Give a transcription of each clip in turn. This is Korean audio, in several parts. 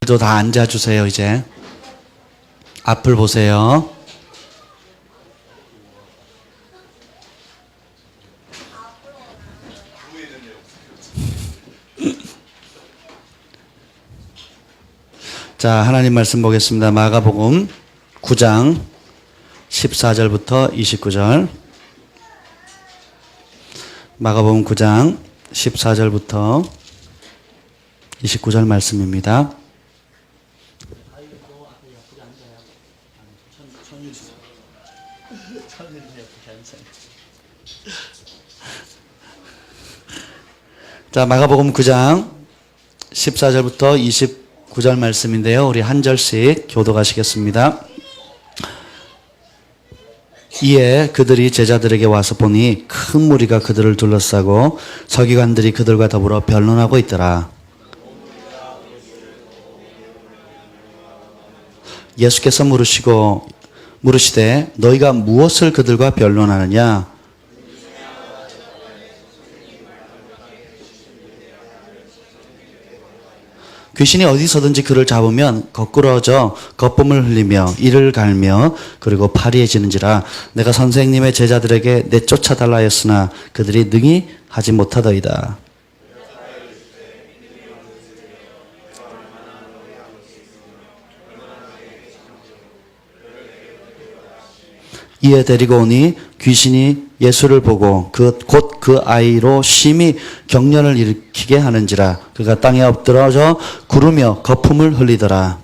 또 다 앉아주세요. 이제 앞을 보세요. 자, 하나님 말씀 보겠습니다. 마가복음 9장 14절부터 29절. 마가복음 9장 14절부터 29절 말씀입니다. 자, 마가복음 9장 14절부터 29절 말씀인데요. 우리 한 절씩 교독하시겠습니다. 이에 그들이 제자들에게 와서 보니 큰 무리가 그들을 둘러싸고 서기관들이 그들과 더불어 변론하고 있더라. 예수께서 물으시되 너희가 무엇을 그들과 변론하느냐? 귀신이 어디서든지 그를 잡으면 거꾸러져 거품을 흘리며 이를 갈며 그리고 파리해지는지라. 내가 선생님의 제자들에게 내쫓아달라 하였으나 그들이 능히 하지 못하더이다. 이에 데리고 오니 귀신이 예수를 보고 곧 그 아이로 심히 경련을 일으키게 하는지라. 그가 땅에 엎드러져 구르며 거품을 흘리더라.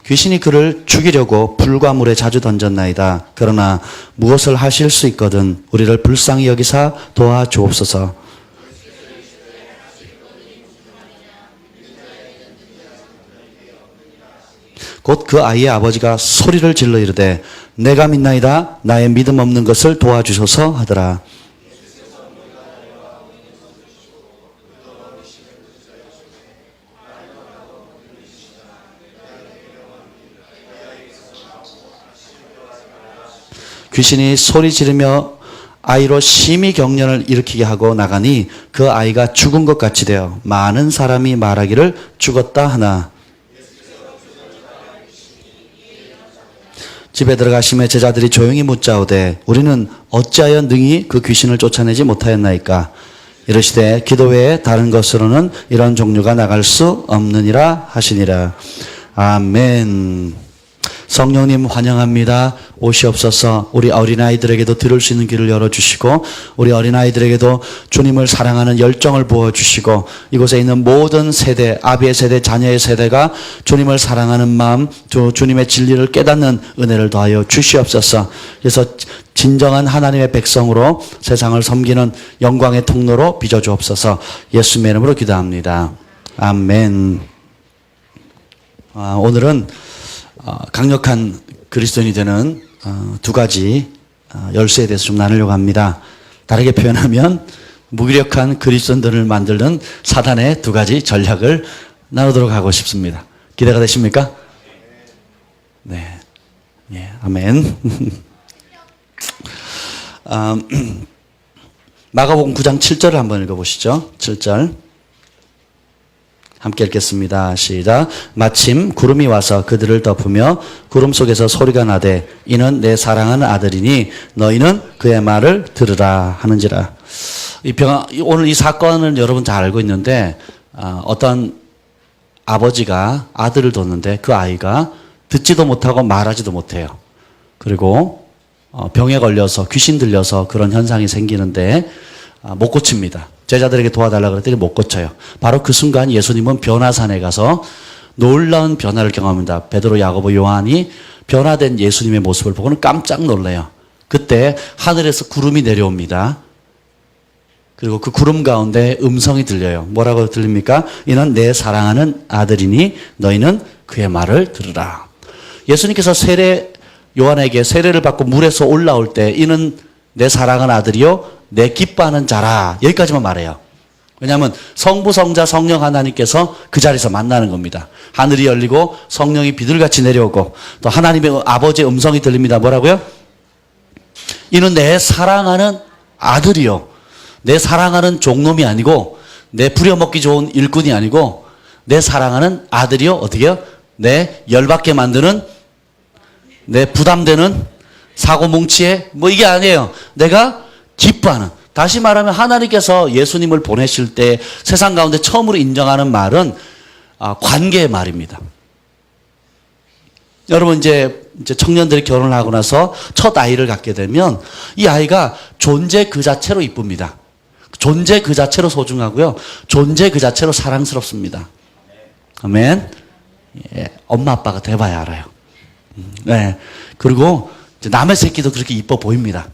귀신이 그를 죽이려고 불과 물에 자주 던졌나이다. 그러나 무엇을 하실 수 있거든 우리를 불쌍히 여기사 도와주옵소서. 곧 그 아이의 아버지가 소리를 질러 이르되 내가 믿나이다. 나의 믿음 없는 것을 도와주소서 하더라. 귀신이 소리 지르며 아이로 심히 경련을 일으키게 하고 나가니 그 아이가 죽은 것 같이 되어 많은 사람이 말하기를 죽었다 하나. 집에 들어가심에 제자들이 조용히 묻자오되 우리는 어찌하여 능히 그 귀신을 쫓아내지 못하였나이까? 이르시되 기도 외에 다른 것으로는 이런 종류가 나갈 수 없느니라 하시니라. 아멘. 성령님 환영합니다. 오시옵소서. 우리 어린아이들에게도 들을 수 있는 길을 열어주시고 우리 어린아이들에게도 주님을 사랑하는 열정을 부어주시고 이곳에 있는 모든 세대, 아비의 세대, 자녀의 세대가 주님을 사랑하는 마음, 주님의 진리를 깨닫는 은혜를 더하여 주시옵소서. 그래서 진정한 하나님의 백성으로 세상을 섬기는 영광의 통로로 빚어주옵소서. 예수님의 이름으로 기도합니다. 아멘. 오늘은 강력한 그리스도인이 되는 두 가지 열쇠에 대해서 좀 나누려고 합니다. 다르게 표현하면 무기력한 그리스도인들을 만드는 사단의 두 가지 전략을 나누도록 하고 싶습니다. 기대가 되십니까? 네, 예, 아멘. 마가복음 9장 7절을 한번 읽어보시죠. 7절. 함께 읽겠습니다. 시작. 마침 구름이 와서 그들을 덮으며 구름 속에서 소리가 나되 이는 내 사랑하는 아들이니 너희는 그의 말을 들으라 하는지라. 오늘 이 사건을 여러분 잘 알고 있는데 어떤 아버지가 아들을 뒀는데 그 아이가 듣지도 못하고 말하지도 못해요. 그리고 병에 걸려서 귀신 들려서 그런 현상이 생기는데 못 고칩니다. 제자들에게 도와달라고 그랬더니 못 고쳐요. 바로 그 순간 예수님은 변화산에 가서 놀라운 변화를 경험합니다. 베드로, 야고보, 요한이 변화된 예수님의 모습을 보고는 깜짝 놀래요. 그때 하늘에서 구름이 내려옵니다. 그리고 그 구름 가운데 음성이 들려요. 뭐라고 들립니까? 이는 내 사랑하는 아들이니 너희는 그의 말을 들으라. 예수님께서 요한에게 세례를 받고 물에서 올라올 때 이는 내 사랑하는 아들이요 내 기뻐하는 자라. 여기까지만 말해요. 왜냐하면 성부, 성자, 성령 하나님께서 그 자리에서 만나는 겁니다. 하늘이 열리고 성령이 비둘같이 내려오고 또 하나님의 아버지의 음성이 들립니다. 뭐라고요? 이는 내 사랑하는 아들이요 내 사랑하는 종놈이 아니고 내 부려먹기 좋은 일꾼이 아니고 내 사랑하는 아들이요. 어떻게요? 내 열받게 만드는 내 부담되는 사고뭉치에 뭐 이게 아니에요. 내가 기뻐하는. 다시 말하면 하나님께서 예수님을 보내실 때 세상 가운데 처음으로 인정하는 말은 관계의 말입니다. 여러분 이제 청년들이 결혼을 하고 나서 첫 아이를 갖게 되면 이 아이가 존재 그 자체로 이쁩니다. 존재 그 자체로 소중하고요. 존재 그 자체로 사랑스럽습니다. 아멘. 예, 엄마 아빠가 돼봐야 알아요. 네. 그리고 남의 새끼도 그렇게 이뻐 보입니다.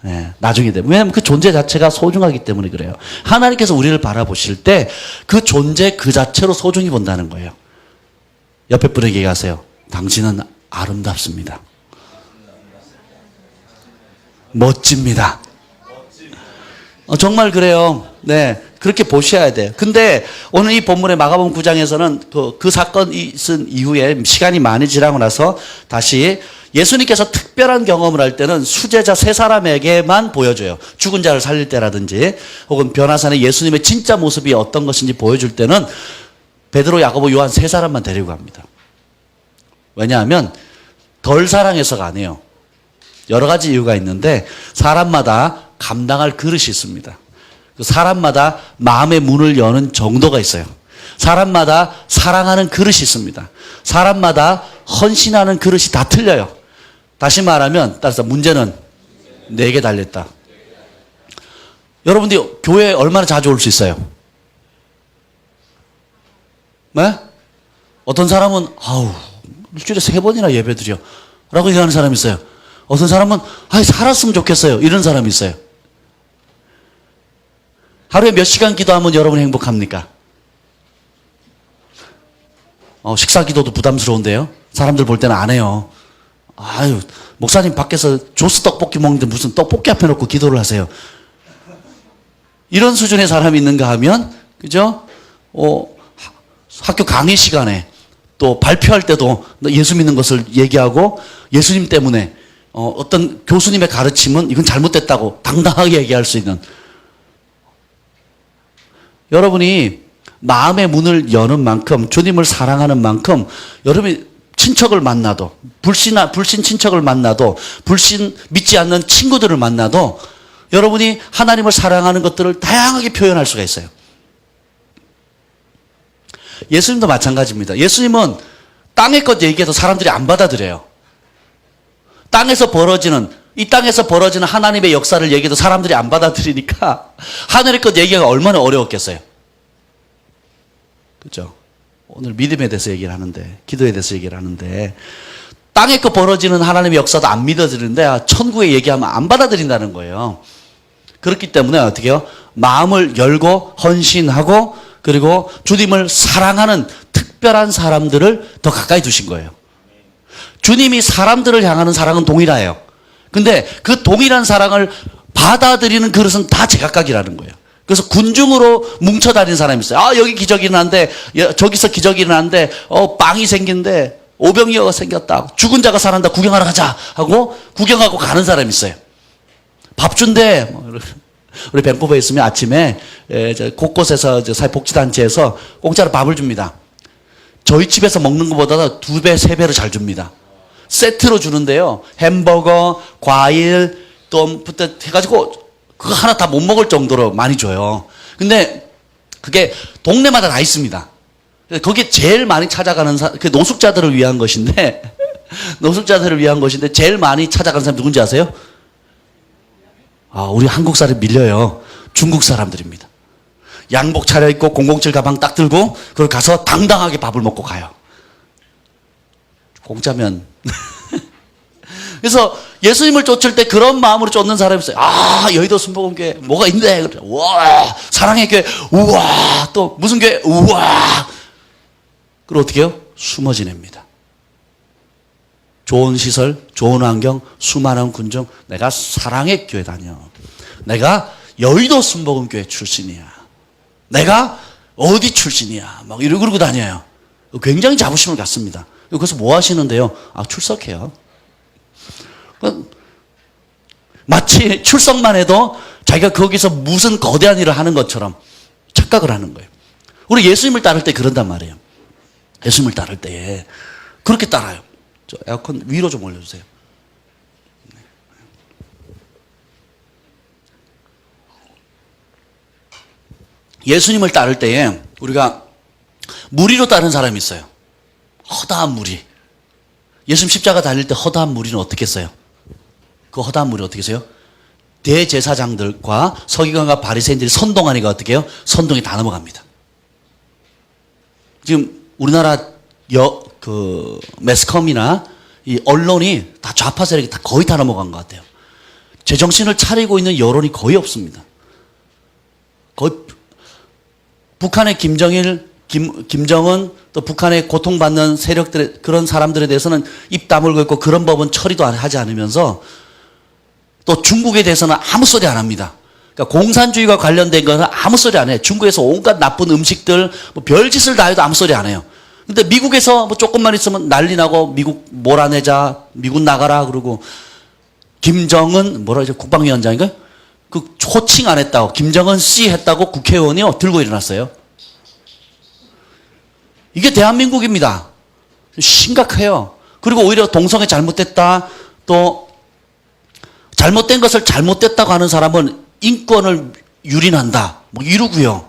네, 나중에 되면. 왜냐하면 그 존재 자체가 소중하기 때문에 그래요. 하나님께서 우리를 바라보실 때 그 존재 그 자체로 소중히 본다는 거예요. 옆에 분에게 얘기하세요. 당신은 아름답습니다. 멋집니다. 정말 그래요. 네. 그렇게 보셔야 돼요. 근데 오늘 이 본문의 마가복음 9장에서는 그 사건이 있은 이후에 시간이 많이 지나고 나서 다시 예수님께서 특별한 경험을 할 때는 수제자 세 사람에게만 보여줘요. 죽은 자를 살릴 때라든지 혹은 변화산에 예수님의 진짜 모습이 어떤 것인지 보여줄 때는 베드로, 야고보, 요한 세 사람만 데리고 갑니다. 왜냐하면 덜 사랑해서가 아니에요. 여러 가지 이유가 있는데 사람마다 감당할 그릇이 있습니다. 사람마다 마음의 문을 여는 정도가 있어요. 사람마다 사랑하는 그릇이 있습니다. 사람마다 헌신하는 그릇이 다 틀려요. 다시 말하면 따라서 문제는 내게 달렸다. 여러분들이 교회에 얼마나 자주 올 수 있어요? 네? 어떤 사람은 일주일에 3번이나 예배드려 라고 얘기하는 사람이 있어요. 어떤 사람은 살았으면 좋겠어요 이런 사람이 있어요. 하루에 몇 시간 기도하면 여러분 행복합니까? 식사 기도도 부담스러운데요. 사람들 볼 때는 안 해요. 목사님 밖에서 조스 떡볶이 먹는데 무슨 떡볶이 앞에 놓고 기도를 하세요. 이런 수준의 사람이 있는가 하면, 그죠? 학교 강의 시간에 또 발표할 때도 예수 믿는 것을 얘기하고 예수님 때문에 어떤 교수님의 가르침은 이건 잘못됐다고 당당하게 얘기할 수 있는. 여러분이 마음의 문을 여는 만큼 주님을 사랑하는 만큼 여러분이 친척을 만나도 불신 친척을 만나도 불신 믿지 않는 친구들을 만나도 여러분이 하나님을 사랑하는 것들을 다양하게 표현할 수가 있어요. 예수님도 마찬가지입니다. 예수님은 땅의 것 얘기해도 사람들이 안 받아들여요. 이 땅에서 벌어지는 하나님의 역사를 얘기해도 사람들이 안 받아들이니까 하늘의 것 얘기가 얼마나 어려웠겠어요. 그렇죠? 오늘 믿음에 대해서 얘기를 하는데, 기도에 대해서 얘기를 하는데 땅에 거 벌어지는 하나님의 역사도 안 믿어지는데 천국에 얘기하면 안 받아들인다는 거예요. 그렇기 때문에 어떻게 해요? 마음을 열고 헌신하고 그리고 주님을 사랑하는 특별한 사람들을 더 가까이 두신 거예요. 주님이 사람들을 향하는 사랑은 동일해요. 근데 그 동일한 사랑을 받아들이는 그릇은 다 제각각이라는 거예요. 그래서 군중으로 뭉쳐 다니는 사람이 있어요. 여기 기적이 일어났는데, 저기서 기적이 일어났는데, 빵이 생긴데, 오병이어가 생겼다. 죽은 자가 살아난다. 구경하러 가자. 하고, 구경하고 가는 사람이 있어요. 밥 준대. 우리 밴쿠버에 있으면 아침에, 곳곳에서 사회복지단체에서 공짜로 밥을 줍니다. 저희 집에서 먹는 것보다 2배, 3배로 잘 줍니다. 세트로 주는데요. 햄버거, 과일, 또, 해가지고, 그거 하나 다 못 먹을 정도로 많이 줘요. 근데 그게 동네마다 다 있습니다. 거기에 제일 많이 찾아가는 그 노숙자들을 위한 것인데 노숙자들을 위한 것인데 제일 많이 찾아가는 사람 누군지 아세요? 우리 한국 사람이 밀려요. 중국 사람들입니다. 양복 차려입고 007 가방 딱 들고 그걸 가서 당당하게 밥을 먹고 가요. 공짜면. 그래서 예수님을 쫓을 때 그런 마음으로 쫓는 사람이 있어요. 여의도 순복음교회 뭐가 있네. 우와, 사랑의 교회. 우와, 또 무슨 교회. 우와. 그리고 어떻게 해요? 숨어 지냅니다. 좋은 시설, 좋은 환경, 수많은 군중. 내가 사랑의 교회 다녀. 내가 여의도 순복음교회 출신이야. 내가 어디 출신이야. 막 이러고 그러고 다녀요. 굉장히 자부심을 갖습니다. 그래서 뭐 하시는데요? 출석해요. 마치 출석만 해도 자기가 거기서 무슨 거대한 일을 하는 것처럼 착각을 하는 거예요. 우리 예수님을 따를 때 그런단 말이에요. 예수님을 따를 때에 그렇게 따라요. 저 에어컨 위로 좀 올려주세요. 예수님을 따를 때에 우리가 무리로 따른 사람이 있어요. 허다한 무리. 예수님 십자가 달릴 때 허다한 무리는 어떻게 했어요? 그 허다한 무리 어떻게 했어요? 대제사장들과 서기관과 바리새인들이 선동하니까 어떻게 해요? 선동이 다 넘어갑니다. 지금 우리나라 매스컴이나 이 언론이 다 좌파 세력이 다 거의 다 넘어간 것 같아요. 제정신을 차리고 있는 여론이 거의 없습니다. 거의 북한의 김정은 또 북한의 고통받는 세력들의 그런 사람들에 대해서는 입 다물고 있고 그런 법은 처리도 하지 않으면서 또 중국에 대해서는 아무 소리 안 합니다. 그러니까 공산주의와 관련된 것은 아무 소리 안 해요. 중국에서 온갖 나쁜 음식들 뭐 별짓을 다 해도 아무 소리 안 해요. 근데 미국에서 뭐 조금만 있으면 난리 나고 미국 몰아내자, 미국 나가라 그러고 김정은 뭐라 그러죠? 국방위원장인가요? 그 호칭 안 했다고 김정은 씨 했다고 국회의원이 들고 일어났어요. 이게 대한민국입니다. 심각해요. 그리고 오히려 동성애 잘못됐다 또 잘못된 것을 잘못됐다고 하는 사람은 인권을 유린한다 뭐 이러고요.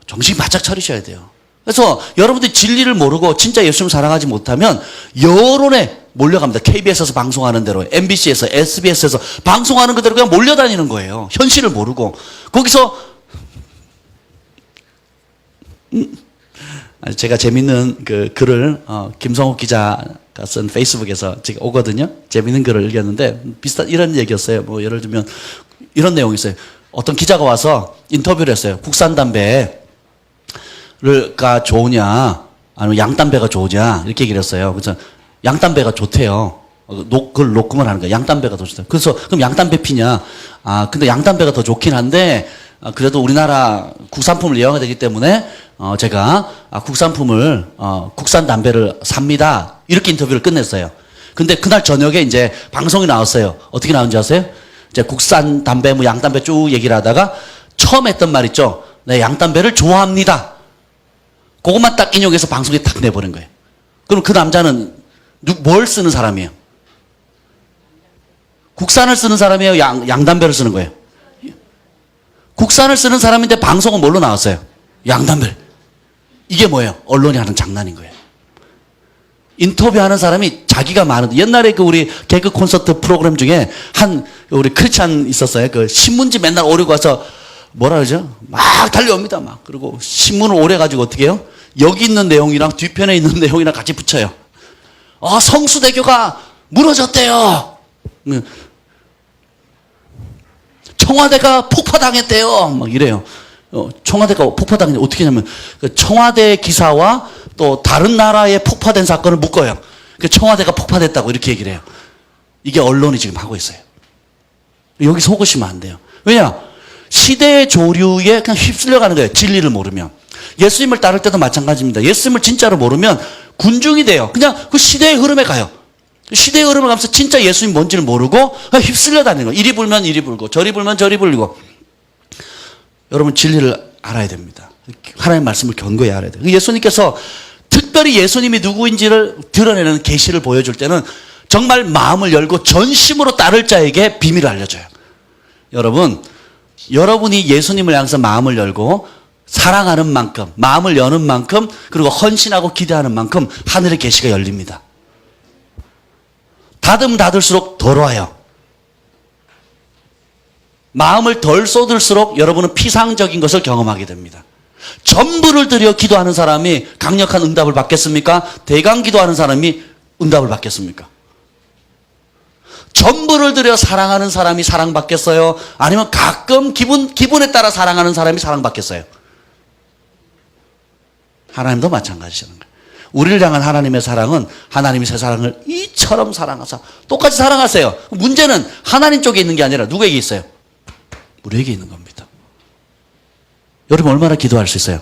정신 바짝 차리셔야 돼요. 그래서 여러분들이 진리를 모르고 진짜 예수님을 사랑하지 못하면 여론에 몰려갑니다. KBS에서 방송하는 대로, MBC에서, SBS에서 방송하는 그대로 그냥 몰려다니는 거예요. 현실을 모르고. 거기서 제가 재밌는 그 글을 김성욱 기자가 쓴 페이스북에서 지금 오거든요. 재밌는 글을 읽었는데 비슷한 이런 얘기였어요. 뭐 예를 들면 이런 내용이 있어요. 어떤 기자가 와서 인터뷰를 했어요. 국산 담배가 좋으냐 아니면 양담배가 좋으냐 이렇게 얘기를 했어요. 그래서 양담배가 좋대요. 그걸 녹음을 하는 거예요. 양담배가 더 좋다. 그래서 그럼 양담배 피냐? 근데 양담배가 더 좋긴 한데 그래도 우리나라 국산품을 이용해야 되기 때문에 제가 국산품을 국산 담배를 삽니다. 이렇게 인터뷰를 끝냈어요. 근데 그날 저녁에 이제 방송이 나왔어요. 어떻게 나온지 아세요? 이제 국산 담배 뭐 양담배 쭉 얘기를 하다가 처음 했던 말 있죠. 네, 양담배를 좋아합니다. 그것만 딱 인용해서 방송에 딱 내버린 거예요. 그럼 그 남자는 뭘 쓰는 사람이에요? 국산을 쓰는 사람이에요? 양담배를 쓰는 거예요? 국산을 쓰는 사람인데 방송은 뭘로 나왔어요? 양담배. 이게 뭐예요? 언론이 하는 장난인 거예요. 인터뷰하는 사람이 자기가 많은데 옛날에 그 우리 개그 콘서트 프로그램 중에 우리 크리스찬 있었어요. 그 신문지 맨날 오려고 와서 뭐라 그러죠? 막 달려옵니다. 막. 그리고 신문을 오래가지고 어떻게 해요? 여기 있는 내용이랑 뒤편에 있는 내용이랑 같이 붙여요. 성수대교가 무너졌대요. 청와대가 폭파당했대요. 막 이래요. 청와대가 폭파당했는데 어떻게 하냐면 청와대 기사와 또 다른 나라에 폭파된 사건을 묶어요. 청와대가 폭파됐다고 이렇게 얘기를 해요. 이게 언론이 지금 하고 있어요. 여기 속으시면 안 돼요. 왜냐? 시대의 조류에 그냥 휩쓸려가는 거예요. 진리를 모르면. 예수님을 따를 때도 마찬가지입니다. 예수님을 진짜로 모르면 군중이 돼요. 그냥 그 시대의 흐름에 가요. 시대의 흐름을 가면서 진짜 예수님 뭔지를 모르고 휩쓸려 다니는 거예요. 이리 불면 이리 불고 저리 불면 저리 불고. 여러분 진리를 알아야 됩니다. 하나님의 말씀을 견고히 알아야 돼요. 예수님께서 특별히 예수님이 누구인지를 드러내는 계시를 보여줄 때는 정말 마음을 열고 전심으로 따를 자에게 비밀을 알려줘요. 여러분이 예수님을 향해서 마음을 열고 사랑하는 만큼, 마음을 여는 만큼, 그리고 헌신하고 기대하는 만큼 하늘의 계시가 열립니다. 닫으면 닫을수록 더러워요. 마음을 덜 쏟을수록 여러분은 피상적인 것을 경험하게 됩니다. 전부를 들여 기도하는 사람이 강력한 응답을 받겠습니까? 대강 기도하는 사람이 응답을 받겠습니까? 전부를 들여 사랑하는 사람이 사랑받겠어요? 아니면 가끔 기분에 따라 사랑하는 사람이 사랑받겠어요? 하나님도 마찬가지라는 거예요. 우리를 향한 하나님의 사랑은 하나님이 세상을 이처럼 사랑하사 똑같이 사랑하세요. 문제는 하나님 쪽에 있는 게 아니라 누구에게 있어요? 우리에게 있는 겁니다. 여러분 얼마나 기도할 수 있어요?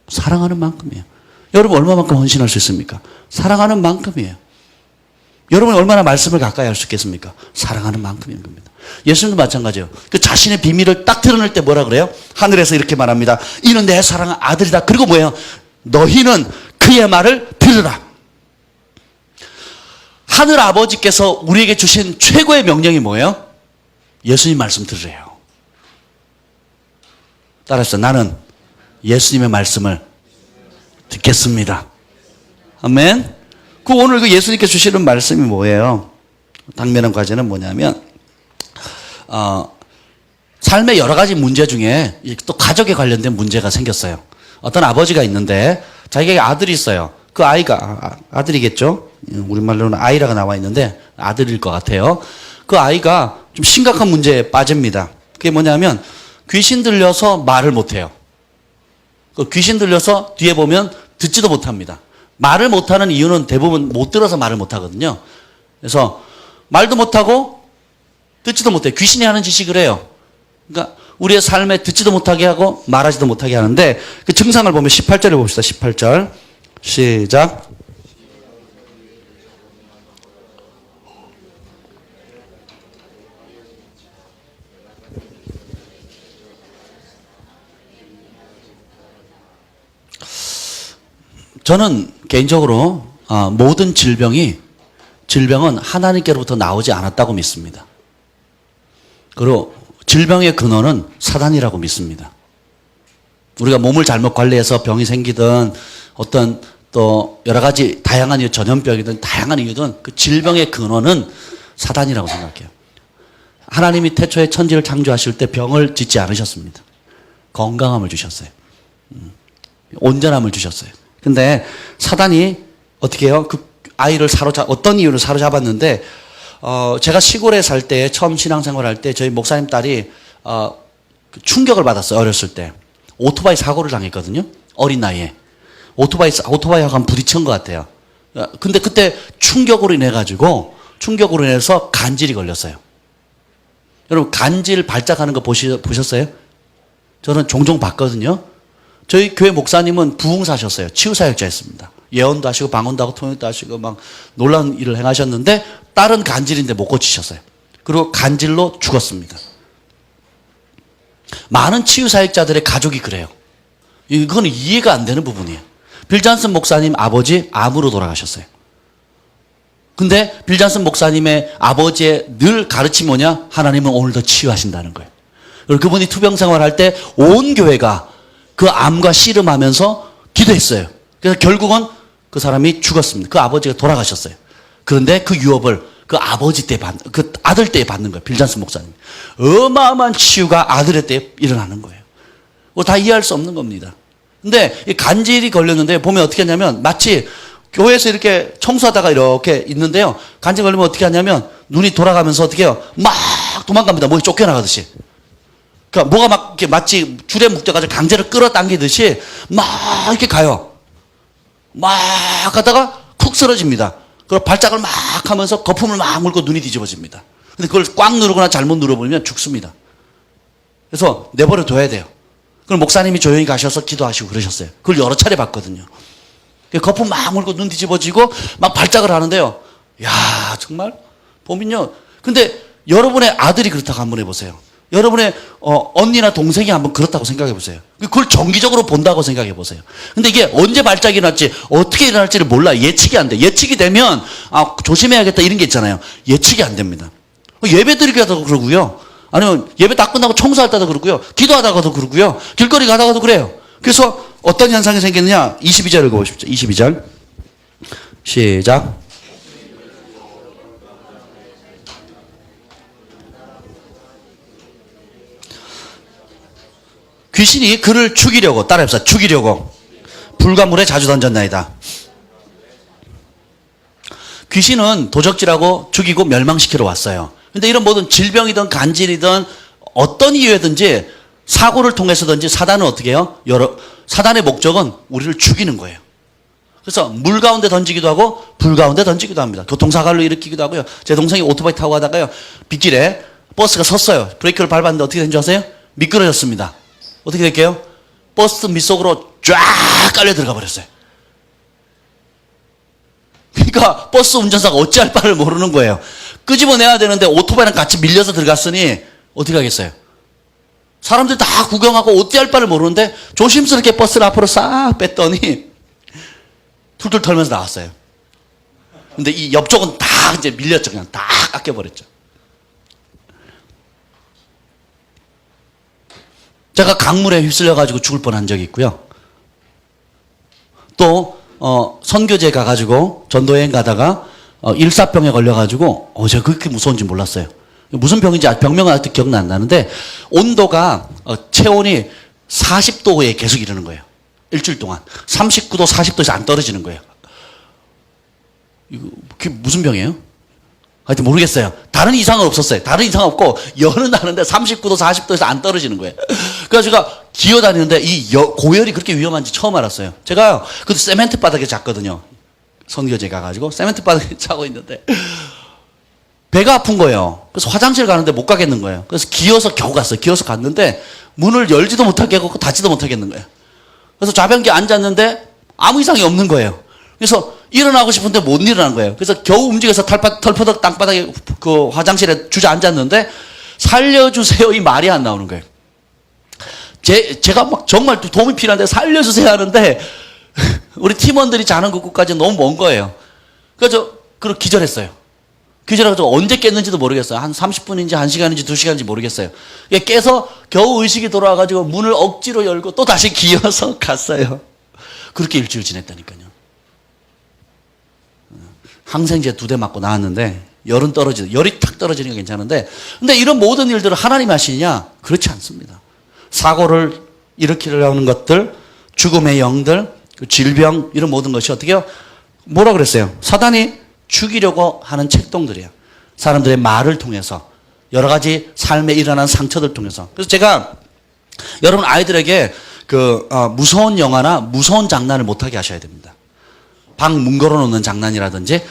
사랑하는 만큼이에요. 여러분 얼마만큼 헌신할 수 있습니까? 사랑하는 만큼이에요. 여러분이 얼마나 말씀을 가까이 할 수 있겠습니까? 사랑하는 만큼인 겁니다. 예수님도 마찬가지예요. 그 자신의 비밀을 딱 드러낼 때 뭐라 그래요? 하늘에서 이렇게 말합니다. 이는 내 사랑하는 아들이다. 그리고 뭐예요? 너희는 그의 말을 들으라. 하늘 아버지께서 우리에게 주신 최고의 명령이 뭐예요? 예수님 말씀 들으래요. 따라서 나는 예수님의 말씀을 듣겠습니다. 아멘. 오늘 그 예수님께 주시는 말씀이 뭐예요? 당면한 과제는 뭐냐면, 삶의 여러 가지 문제 중에 또 가족에 관련된 문제가 생겼어요. 어떤 아버지가 있는데 자기에게 아들이 있어요. 그 아이가, 아들이겠죠? 우리말로는 아이라가 나와 있는데 아들일 것 같아요. 그 아이가 좀 심각한 문제에 빠집니다. 그게 뭐냐면 귀신 들려서 말을 못해요. 그 귀신 들려서 뒤에 보면 듣지도 못합니다. 말을 못하는 이유는 대부분 못 들어서 말을 못하거든요. 그래서 말도 못하고 듣지도 못해요. 귀신이 하는 짓이 그래요. 그러니까 우리의 삶에 듣지도 못하게 하고 말하지도 못하게 하는데 그 증상을 보면 18절을 봅시다. 18절 시작. 저는 개인적으로 모든 질병은 하나님께로부터 나오지 않았다고 믿습니다. 그리고 질병의 근원은 사단이라고 믿습니다. 우리가 몸을 잘못 관리해서 병이 생기든 어떤 또 여러 가지 다양한 이유, 전염병이든 다양한 이유든 그 질병의 근원은 사단이라고 생각해요. 하나님이 태초에 천지를 창조하실 때 병을 짓지 않으셨습니다. 건강함을 주셨어요. 온전함을 주셨어요. 근데 사단이 어떻게 해요? 그 아이를 어떤 이유로 사로잡았는데, 제가 시골에 살 때, 처음 신앙생활 할 때, 저희 목사님 딸이, 충격을 받았어요. 어렸을 때. 오토바이 사고를 당했거든요. 어린 나이에. 오토바이하고 한 부딪힌 것 같아요. 근데 그때 충격으로 인해서 간질이 걸렸어요. 여러분, 간질 발작하는 거 보셨어요? 저는 종종 봤거든요. 저희 교회 목사님은 부흥사셨어요. 치유사역자였습니다. 예언도 하시고 방언도 하고 통역도 하시고 막 놀라운 일을 행하셨는데 딸은 간질인데 못 고치셨어요. 그리고 간질로 죽었습니다. 많은 치유사역자들의 가족이 그래요. 이건 이해가 안 되는 부분이에요. 빌 잔슨 목사님 아버지 암으로 돌아가셨어요. 근데 빌 잔슨 목사님의 아버지의 늘 가르침이 뭐냐? 하나님은 오늘도 치유하신다는 거예요. 그리고 그분이 투병 생활할 때 온 교회가 그 암과 씨름하면서 기도했어요. 그래서 결국은 그 사람이 죽었습니다. 그 아버지가 돌아가셨어요. 그런데 그 유업을 그 아버지 때 그 아들 때에 받는 거예요. 빌 잔슨 목사님. 어마어마한 치유가 아들의 때에 일어나는 거예요. 다 이해할 수 없는 겁니다. 근데 이 간질이 걸렸는데 보면 어떻게 하냐면 마치 교회에서 이렇게 청소하다가 이렇게 있는데요. 간질 걸리면 어떻게 하냐면 눈이 돌아가면서 어떻게 해요? 막 도망갑니다. 목이 쫓겨나가듯이. 그러니까 뭐가 막 이렇게 마치 줄에 묶여가지고 강제로 끌어당기듯이 막 이렇게 가요. 막 가다가 쿡 쓰러집니다. 그리고 발작을 막 하면서 거품을 막 물고 눈이 뒤집어집니다. 근데 그걸 꽉 누르거나 잘못 눌러버리면 죽습니다. 그래서 내버려 둬야 돼요. 그럼 목사님이 조용히 가셔서 기도하시고 그러셨어요. 그걸 여러 차례 봤거든요. 거품 막 물고 눈 뒤집어지고 막 발작을 하는데요. 야 정말 보면요. 근데 여러분의 아들이 그렇다고 한번 해보세요. 여러분의 언니나 동생이 한번 그렇다고 생각해 보세요. 그걸 정기적으로 본다고 생각해 보세요. 근데 이게 언제 발작이 날지 어떻게 일어날지를 몰라. 예측이 안 돼. 예측이 되면 조심해야겠다 이런 게 있잖아요. 예측이 안 됩니다. 예배 드리게 하다가 그러고요. 아니면 예배 다 끝나고 청소할 때도 그러고요. 기도하다가도 그러고요. 길거리 가다가도 그래요. 그래서 어떤 현상이 생겼느냐. 22절 읽어보십시오. 22절 시작. 귀신이 그를 죽이려고, 따라해봅시다. 죽이려고 불과 물에 자주 던졌나이다. 귀신은 도적질하고 죽이고 멸망시키러 왔어요. 근데 이런 모든 질병이든 간질이든 어떤 이유에든지 사고를 통해서든지 사단은 어떻게 해요? 사단의 목적은 우리를 죽이는 거예요. 그래서 물 가운데 던지기도 하고 불 가운데 던지기도 합니다. 교통사고를 일으키기도 하고요. 제 동생이 오토바이 타고 가다가요. 빗길에 버스가 섰어요. 브레이크를 밟았는데 어떻게 된 줄 아세요? 미끄러졌습니다. 어떻게 될게요? 버스 밑속으로 쫙 깔려 들어가 버렸어요. 그러니까 버스 운전사가 어찌할 바를 모르는 거예요. 끄집어내야 되는데 오토바이랑 같이 밀려서 들어갔으니 어떻게 하겠어요? 사람들 다 구경하고 어찌할 바를 모르는데 조심스럽게 버스를 앞으로 싹 뺐더니 툴툴 털면서 나왔어요. 근데 이 옆쪽은 다 이제 밀렸죠. 그냥 다 깎여버렸죠. 제가 강물에 휩쓸려가지고 죽을 뻔한 적이 있고요. 또 선교제 가가지고 전도여행 가다가 일사병에 걸려가지고 제가 그렇게 무서운지 몰랐어요. 무슨 병인지 병명은 아직도 기억은 안 나는데 온도가 체온이 40도에 계속 이르는 거예요. 일주일 동안 39도 40도에서 안 떨어지는 거예요. 이거 그게 무슨 병이에요? 하여튼 모르겠어요. 다른 이상은 없었어요. 다른 이상 없고 열은 나는데 39도 40도에서 안 떨어지는 거예요. 그래서 제가 기어다니는데 이 고열이 그렇게 위험한지 처음 알았어요. 제가 그 세멘트 바닥에 잤거든요. 선교제 가가지고 세멘트 바닥에 자고 있는데 배가 아픈 거예요. 그래서 화장실 가는데 못 가겠는 거예요. 그래서 기어서 겨우 갔어요. 기어서 갔는데 문을 열지도 못하겠고 닫지도 못하겠는 거예요. 그래서 좌변기에 앉았는데 아무 이상이 없는 거예요. 그래서 일어나고 싶은데 못 일어난 거예요. 그래서 겨우 움직여서 털퍼덕 땅바닥에 그 화장실에 주저앉았는데 살려주세요 이 말이 안 나오는 거예요. 제가 막 정말 도움이 필요한데 살려주세요 하는데 우리 팀원들이 자는 곳까지 너무 먼 거예요. 그래서 그걸 기절했어요. 기절해가지고 언제 깼는지도 모르겠어요. 한 30분인지 1시간인지 2시간인지 모르겠어요. 깨서 겨우 의식이 돌아와가지고 문을 억지로 열고 또 다시 기어서 갔어요. 그렇게 일주일 지냈다니까요. 항생제 2대 맞고 나왔는데 열이 탁 떨어지는 게 괜찮은데 근데 이런 모든 일들을 하나님이 하시느냐? 그렇지 않습니다. 사고를 일으키려는 것들, 죽음의 영들, 질병 이런 모든 것이 어떻게 해요? 뭐라 그랬어요? 사단이 죽이려고 하는 책동들이에요. 사람들의 말을 통해서 여러 가지 삶에 일어난 상처들 통해서. 그래서 제가 여러분 아이들에게 무서운 영화나 무서운 장난을 못하게 하셔야 됩니다. 방 문 걸어놓는 장난이라든지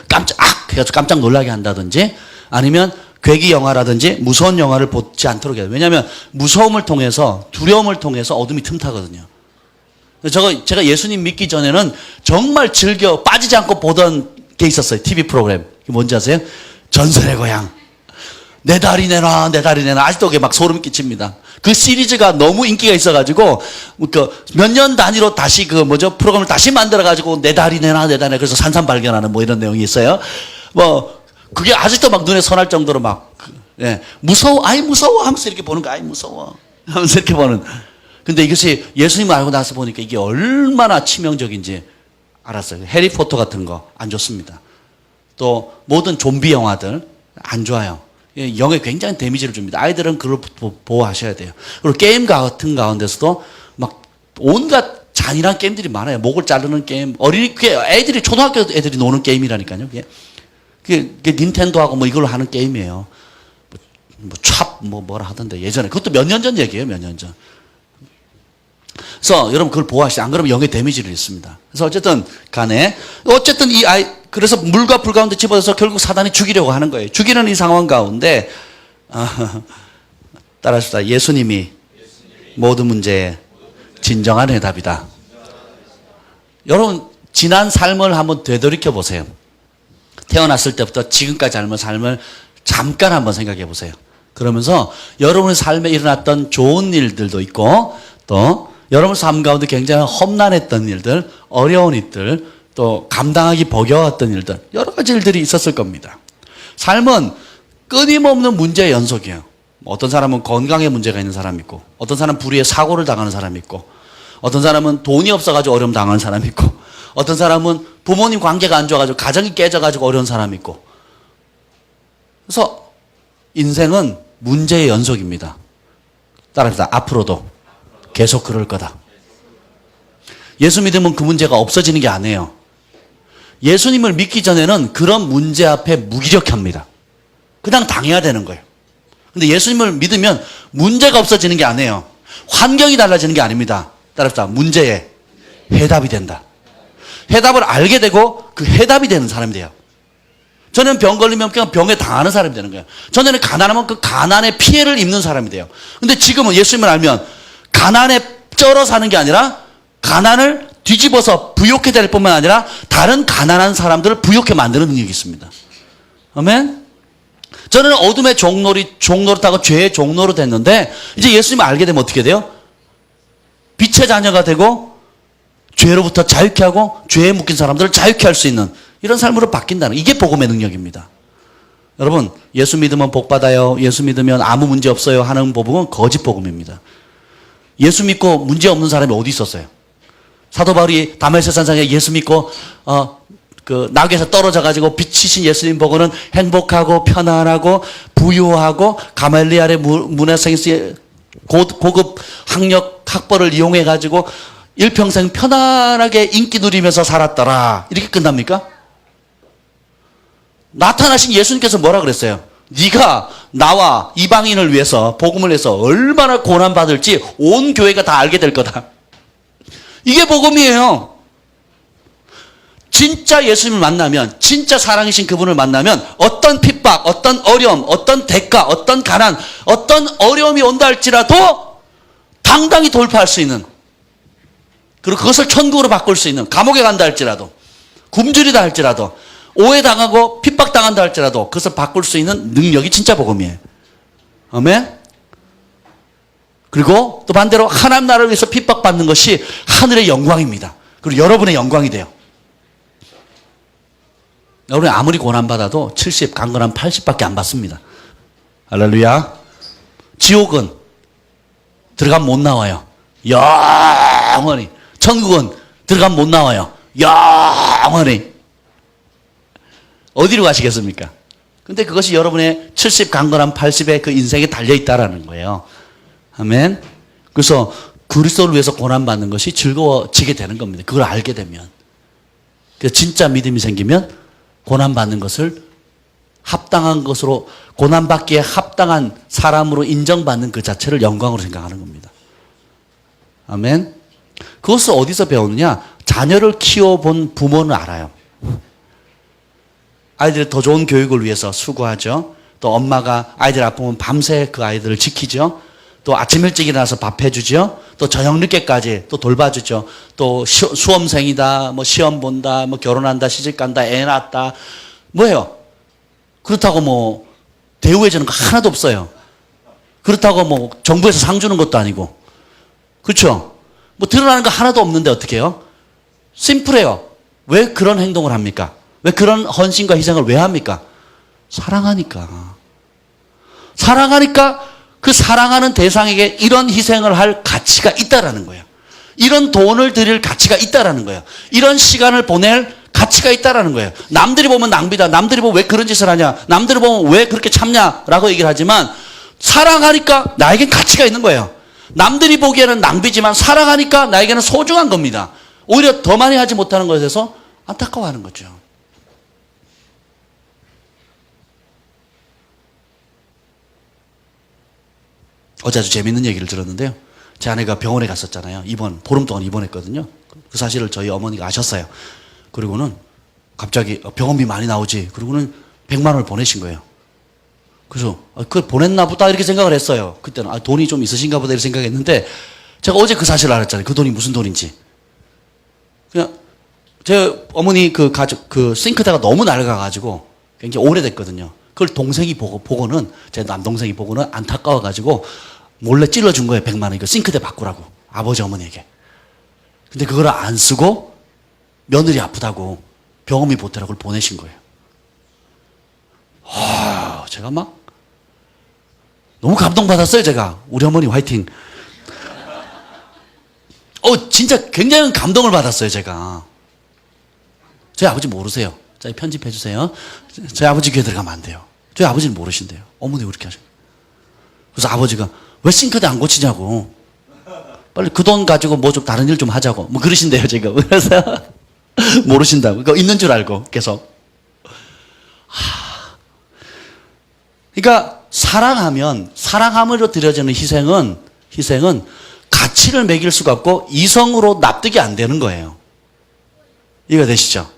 해가지고 깜짝 놀라게 한다든지 아니면 괴기 영화라든지 무서운 영화를 보지 않도록 해야 돼요. 왜냐하면 무서움을 통해서 두려움을 통해서 어둠이 틈타거든요. 제가 예수님 믿기 전에는 정말 즐겨 빠지지 않고 보던 게 있었어요. TV 프로그램. 뭔지 아세요? 전설의 고향. 내 다리 내놔, 내 다리 내놔. 아직도 그게 막 소름 끼칩니다. 그 시리즈가 너무 인기가 있어가지고, 몇 년 단위로 다시 프로그램을 다시 만들어가지고, 내 다리 내놔, 내 다리 내놔. 그래서 산산 발견하는 이런 내용이 있어요. 그게 아직도 막 눈에 선할 정도로 무서워, 아이 무서워 하면서 이렇게 보는 거, 아이 무서워. 하면서 이렇게 보는. 근데 이것이 예수님을 알고 나서 보니까 이게 얼마나 치명적인지 알았어요. 해리포터 같은 거 안 좋습니다. 또 모든 좀비 영화들 안 좋아요. 영에 굉장히 데미지를 줍니다. 아이들은 그걸 보호하셔야 돼요. 그리고 게임 같은 가운데서도 막 온갖 잔인한 게임들이 많아요. 목을 자르는 게임, 애들이 초등학교 애들이 노는 게임이라니까요. 그게 닌텐도하고 이걸로 하는 게임이에요. 뭐라 하던데 예전에 그것도 몇 년 전 얘기예요. 몇 년 전. 그래서 여러분 그걸 보호하시죠. 안 그러면 영의 데미지를 입습니다. 그래서 어쨌든 간에 이 아이 그래서 물과 불 가운데 집어서 결국 사단이 죽이려고 하는 거예요. 죽이는 이 상황 가운데 따라합시다. 예수님이 모든 문제의 진정한 해답이다. 여러분 지난 삶을 한번 되돌이켜 보세요. 태어났을 때부터 지금까지 삶을 잠깐 한번 생각해 보세요. 그러면서 여러분의 삶에 일어났던 좋은 일들도 있고 또 여러분 삶 가운데 굉장히 험난했던 일들, 어려운 일들, 또 감당하기 버거웠던 일들, 여러 가지 일들이 있었을 겁니다. 삶은 끊임없는 문제의 연속이에요. 어떤 사람은 건강에 문제가 있는 사람이 있고, 어떤 사람은 불의의 사고를 당하는 사람이 있고, 어떤 사람은 돈이 없어가지고 어려움 당하는 사람이 있고, 어떤 사람은 부모님 관계가 안 좋아가지고 가정이 깨져가지고 어려운 사람이 있고. 그래서 인생은 문제의 연속입니다. 따라합시다. 앞으로도 계속 그럴 거다. 예수 믿으면 그 문제가 없어지는 게 아니에요. 예수님을 믿기 전에는 그런 문제 앞에 무기력합니다. 그냥 당해야 되는 거예요. 근데 예수님을 믿으면 문제가 없어지는 게 아니에요. 환경이 달라지는 게 아닙니다. 따라합시다. 문제의 해답이 된다. 해답을 알게 되고 그 해답이 되는 사람이 돼요. 전에는 병 걸리면 그냥 병에 당하는 사람이 되는 거예요. 전에는 가난하면 그 가난의 피해를 입는 사람이 돼요. 근데 지금은 예수님을 알면 가난에 쩔어 사는 게 아니라 가난을 뒤집어서 부욕해 될 뿐만 아니라 다른 가난한 사람들을 부욕해 만드는 능력이 있습니다. 아멘? 저는 어둠의 종노릇하고 죄의 종노릇 됐는데 이제 예수님을 알게 되면 어떻게 돼요? 빛의 자녀가 되고 죄로부터 자유케 하고 죄에 묶인 사람들을 자유케 할 수 있는 이런 삶으로 바뀐다는 이게 복음의 능력입니다. 여러분 예수 믿으면 복 받아요. 예수 믿으면 아무 문제 없어요 하는 복음은 거짓 복음입니다. 예수 믿고 문제 없는 사람이 어디 있었어요? 사도 바울이 다메섹산상에 예수 믿고 낙에서 떨어져 가지고 빛이신 예수님 보고는 행복하고 편안하고 부유하고 가말리엘의 문화생에서 고급 학벌을 이용해 가지고 일평생 편안하게 인기 누리면서 살았더라. 이렇게 끝납니까? 나타나신 예수님께서 뭐라 그랬어요? 네가 나와 이방인을 위해서 복음을 위해서 얼마나 고난받을지 온 교회가 다 알게 될 거다. 이게 복음이에요. 진짜 예수님을 만나면 진짜 사랑이신 그분을 만나면 어떤 핍박, 어떤 어려움, 어떤 대가, 어떤 가난, 어떤 어려움이 온다 할지라도 당당히 돌파할 수 있는 그리고 그것을 천국으로 바꿀 수 있는 감옥에 간다 할지라도 굶주리다 할지라도 오해당하고 핍박당한다 할지라도 그것을 바꿀 수 있는 능력이 진짜 복음이에요. 아멘? 그리고 또 반대로 하나님 나라를 위해서 핍박받는 것이 하늘의 영광입니다. 그리고 여러분의 영광이 돼요. 여러분이 아무리 고난받아도 70, 강건한 80밖에 안 받습니다. 할렐루야. 지옥은 들어가면 못 나와요. 영원히. 천국은 들어가면 못 나와요. 영원히. 어디로 가시겠습니까? 근데 그것이 여러분의 70, 강건한 80의 그 인생에 달려있다라는 거예요. 아멘. 그래서 그리스도를 위해서 고난받는 것이 즐거워지게 되는 겁니다. 그걸 알게 되면. 그래서 진짜 믿음이 생기면 고난받는 것을 합당한 것으로 고난받기에 합당한 사람으로 인정받는 그 자체를 영광으로 생각하는 겁니다. 아멘. 그것을 어디서 배우느냐? 자녀를 키워본 부모는 알아요. 아이들의 더 좋은 교육을 위해서 수고하죠. 또 엄마가 아이들 아프면 밤새 그 아이들을 지키죠. 또 아침 일찍 일어나서 밥 해주죠. 또 저녁 늦게까지 또 돌봐주죠. 또 수험생이다, 뭐 시험 본다, 뭐 결혼한다, 시집간다, 애 낳았다. 뭐예요? 그렇다고 뭐 대우해주는 거 하나도 없어요. 그렇다고 뭐 정부에서 상 주는 것도 아니고. 그렇죠? 뭐 드러나는 거 하나도 없는데 어떻게 해요? 심플해요. 왜 그런 행동을 합니까? 왜 그런 헌신과 희생을 왜 합니까? 사랑하니까. 사랑하니까 그 사랑하는 대상에게 이런 희생을 할 가치가 있다라는 거예요. 이런 돈을 드릴 가치가 있다라는 거예요. 이런 시간을 보낼 가치가 있다라는 거예요. 남들이 보면 낭비다. 남들이 보면 왜 그런 짓을 하냐. 남들이 보면 왜 그렇게 참냐라고 얘기를 하지만 사랑하니까 나에겐 가치가 있는 거예요. 남들이 보기에는 낭비지만 사랑하니까 나에게는 소중한 겁니다. 오히려 더 많이 하지 못하는 것에 대해서 안타까워하는 거죠. 어제 아주 재밌는 얘기를 들었는데요. 제 아내가 병원에 갔었잖아요. 보름 동안 입원했거든요. 그 사실을 저희 어머니가 아셨어요. 그리고는 갑자기 병원비 많이 나오지. 그리고는 100만 원을 보내신 거예요. 그래서 그걸 보냈나 보다 이렇게 생각을 했어요. 그때는 돈이 좀 있으신가 보다 이렇게 생각했는데 제가 어제 그 사실을 알았잖아요. 그 돈이 무슨 돈인지. 그냥 제 어머니 그 싱크대가 너무 낡아가지고 굉장히 오래됐거든요. 그걸 동생이 보고는 제 남동생이 보고는 안타까워가지고 몰래 찔러준 거예요. 100만 원. 이거 싱크대 바꾸라고. 아버지 어머니에게. 근데 그걸 안 쓰고 며느리 아프다고 병원비 보태라고 그걸 보내신 거예요. 제가 막 너무 감동받았어요. 제가. 우리 어머니 화이팅. 진짜 굉장히 감동을 받았어요. 제가. 저희 아버지 모르세요. 자, 편집해 주세요. 저희 아버지 교회 들어가면 안 돼요. 저희 아버지는 모르신대요. 어머니 그렇게 하셔. 그래서 아버지가 왜 싱크대 안 고치냐고. 빨리 그 돈 가지고 뭐 좀 다른 일 좀 하자고. 뭐 그러신대요, 지금. 그래서 모르신다고. 그거 있는 줄 알고 계속. 그러니까 사랑함으로 드려지는 희생은 가치를 매길 수가 없고 이성으로 납득이 안 되는 거예요. 이해가 되시죠?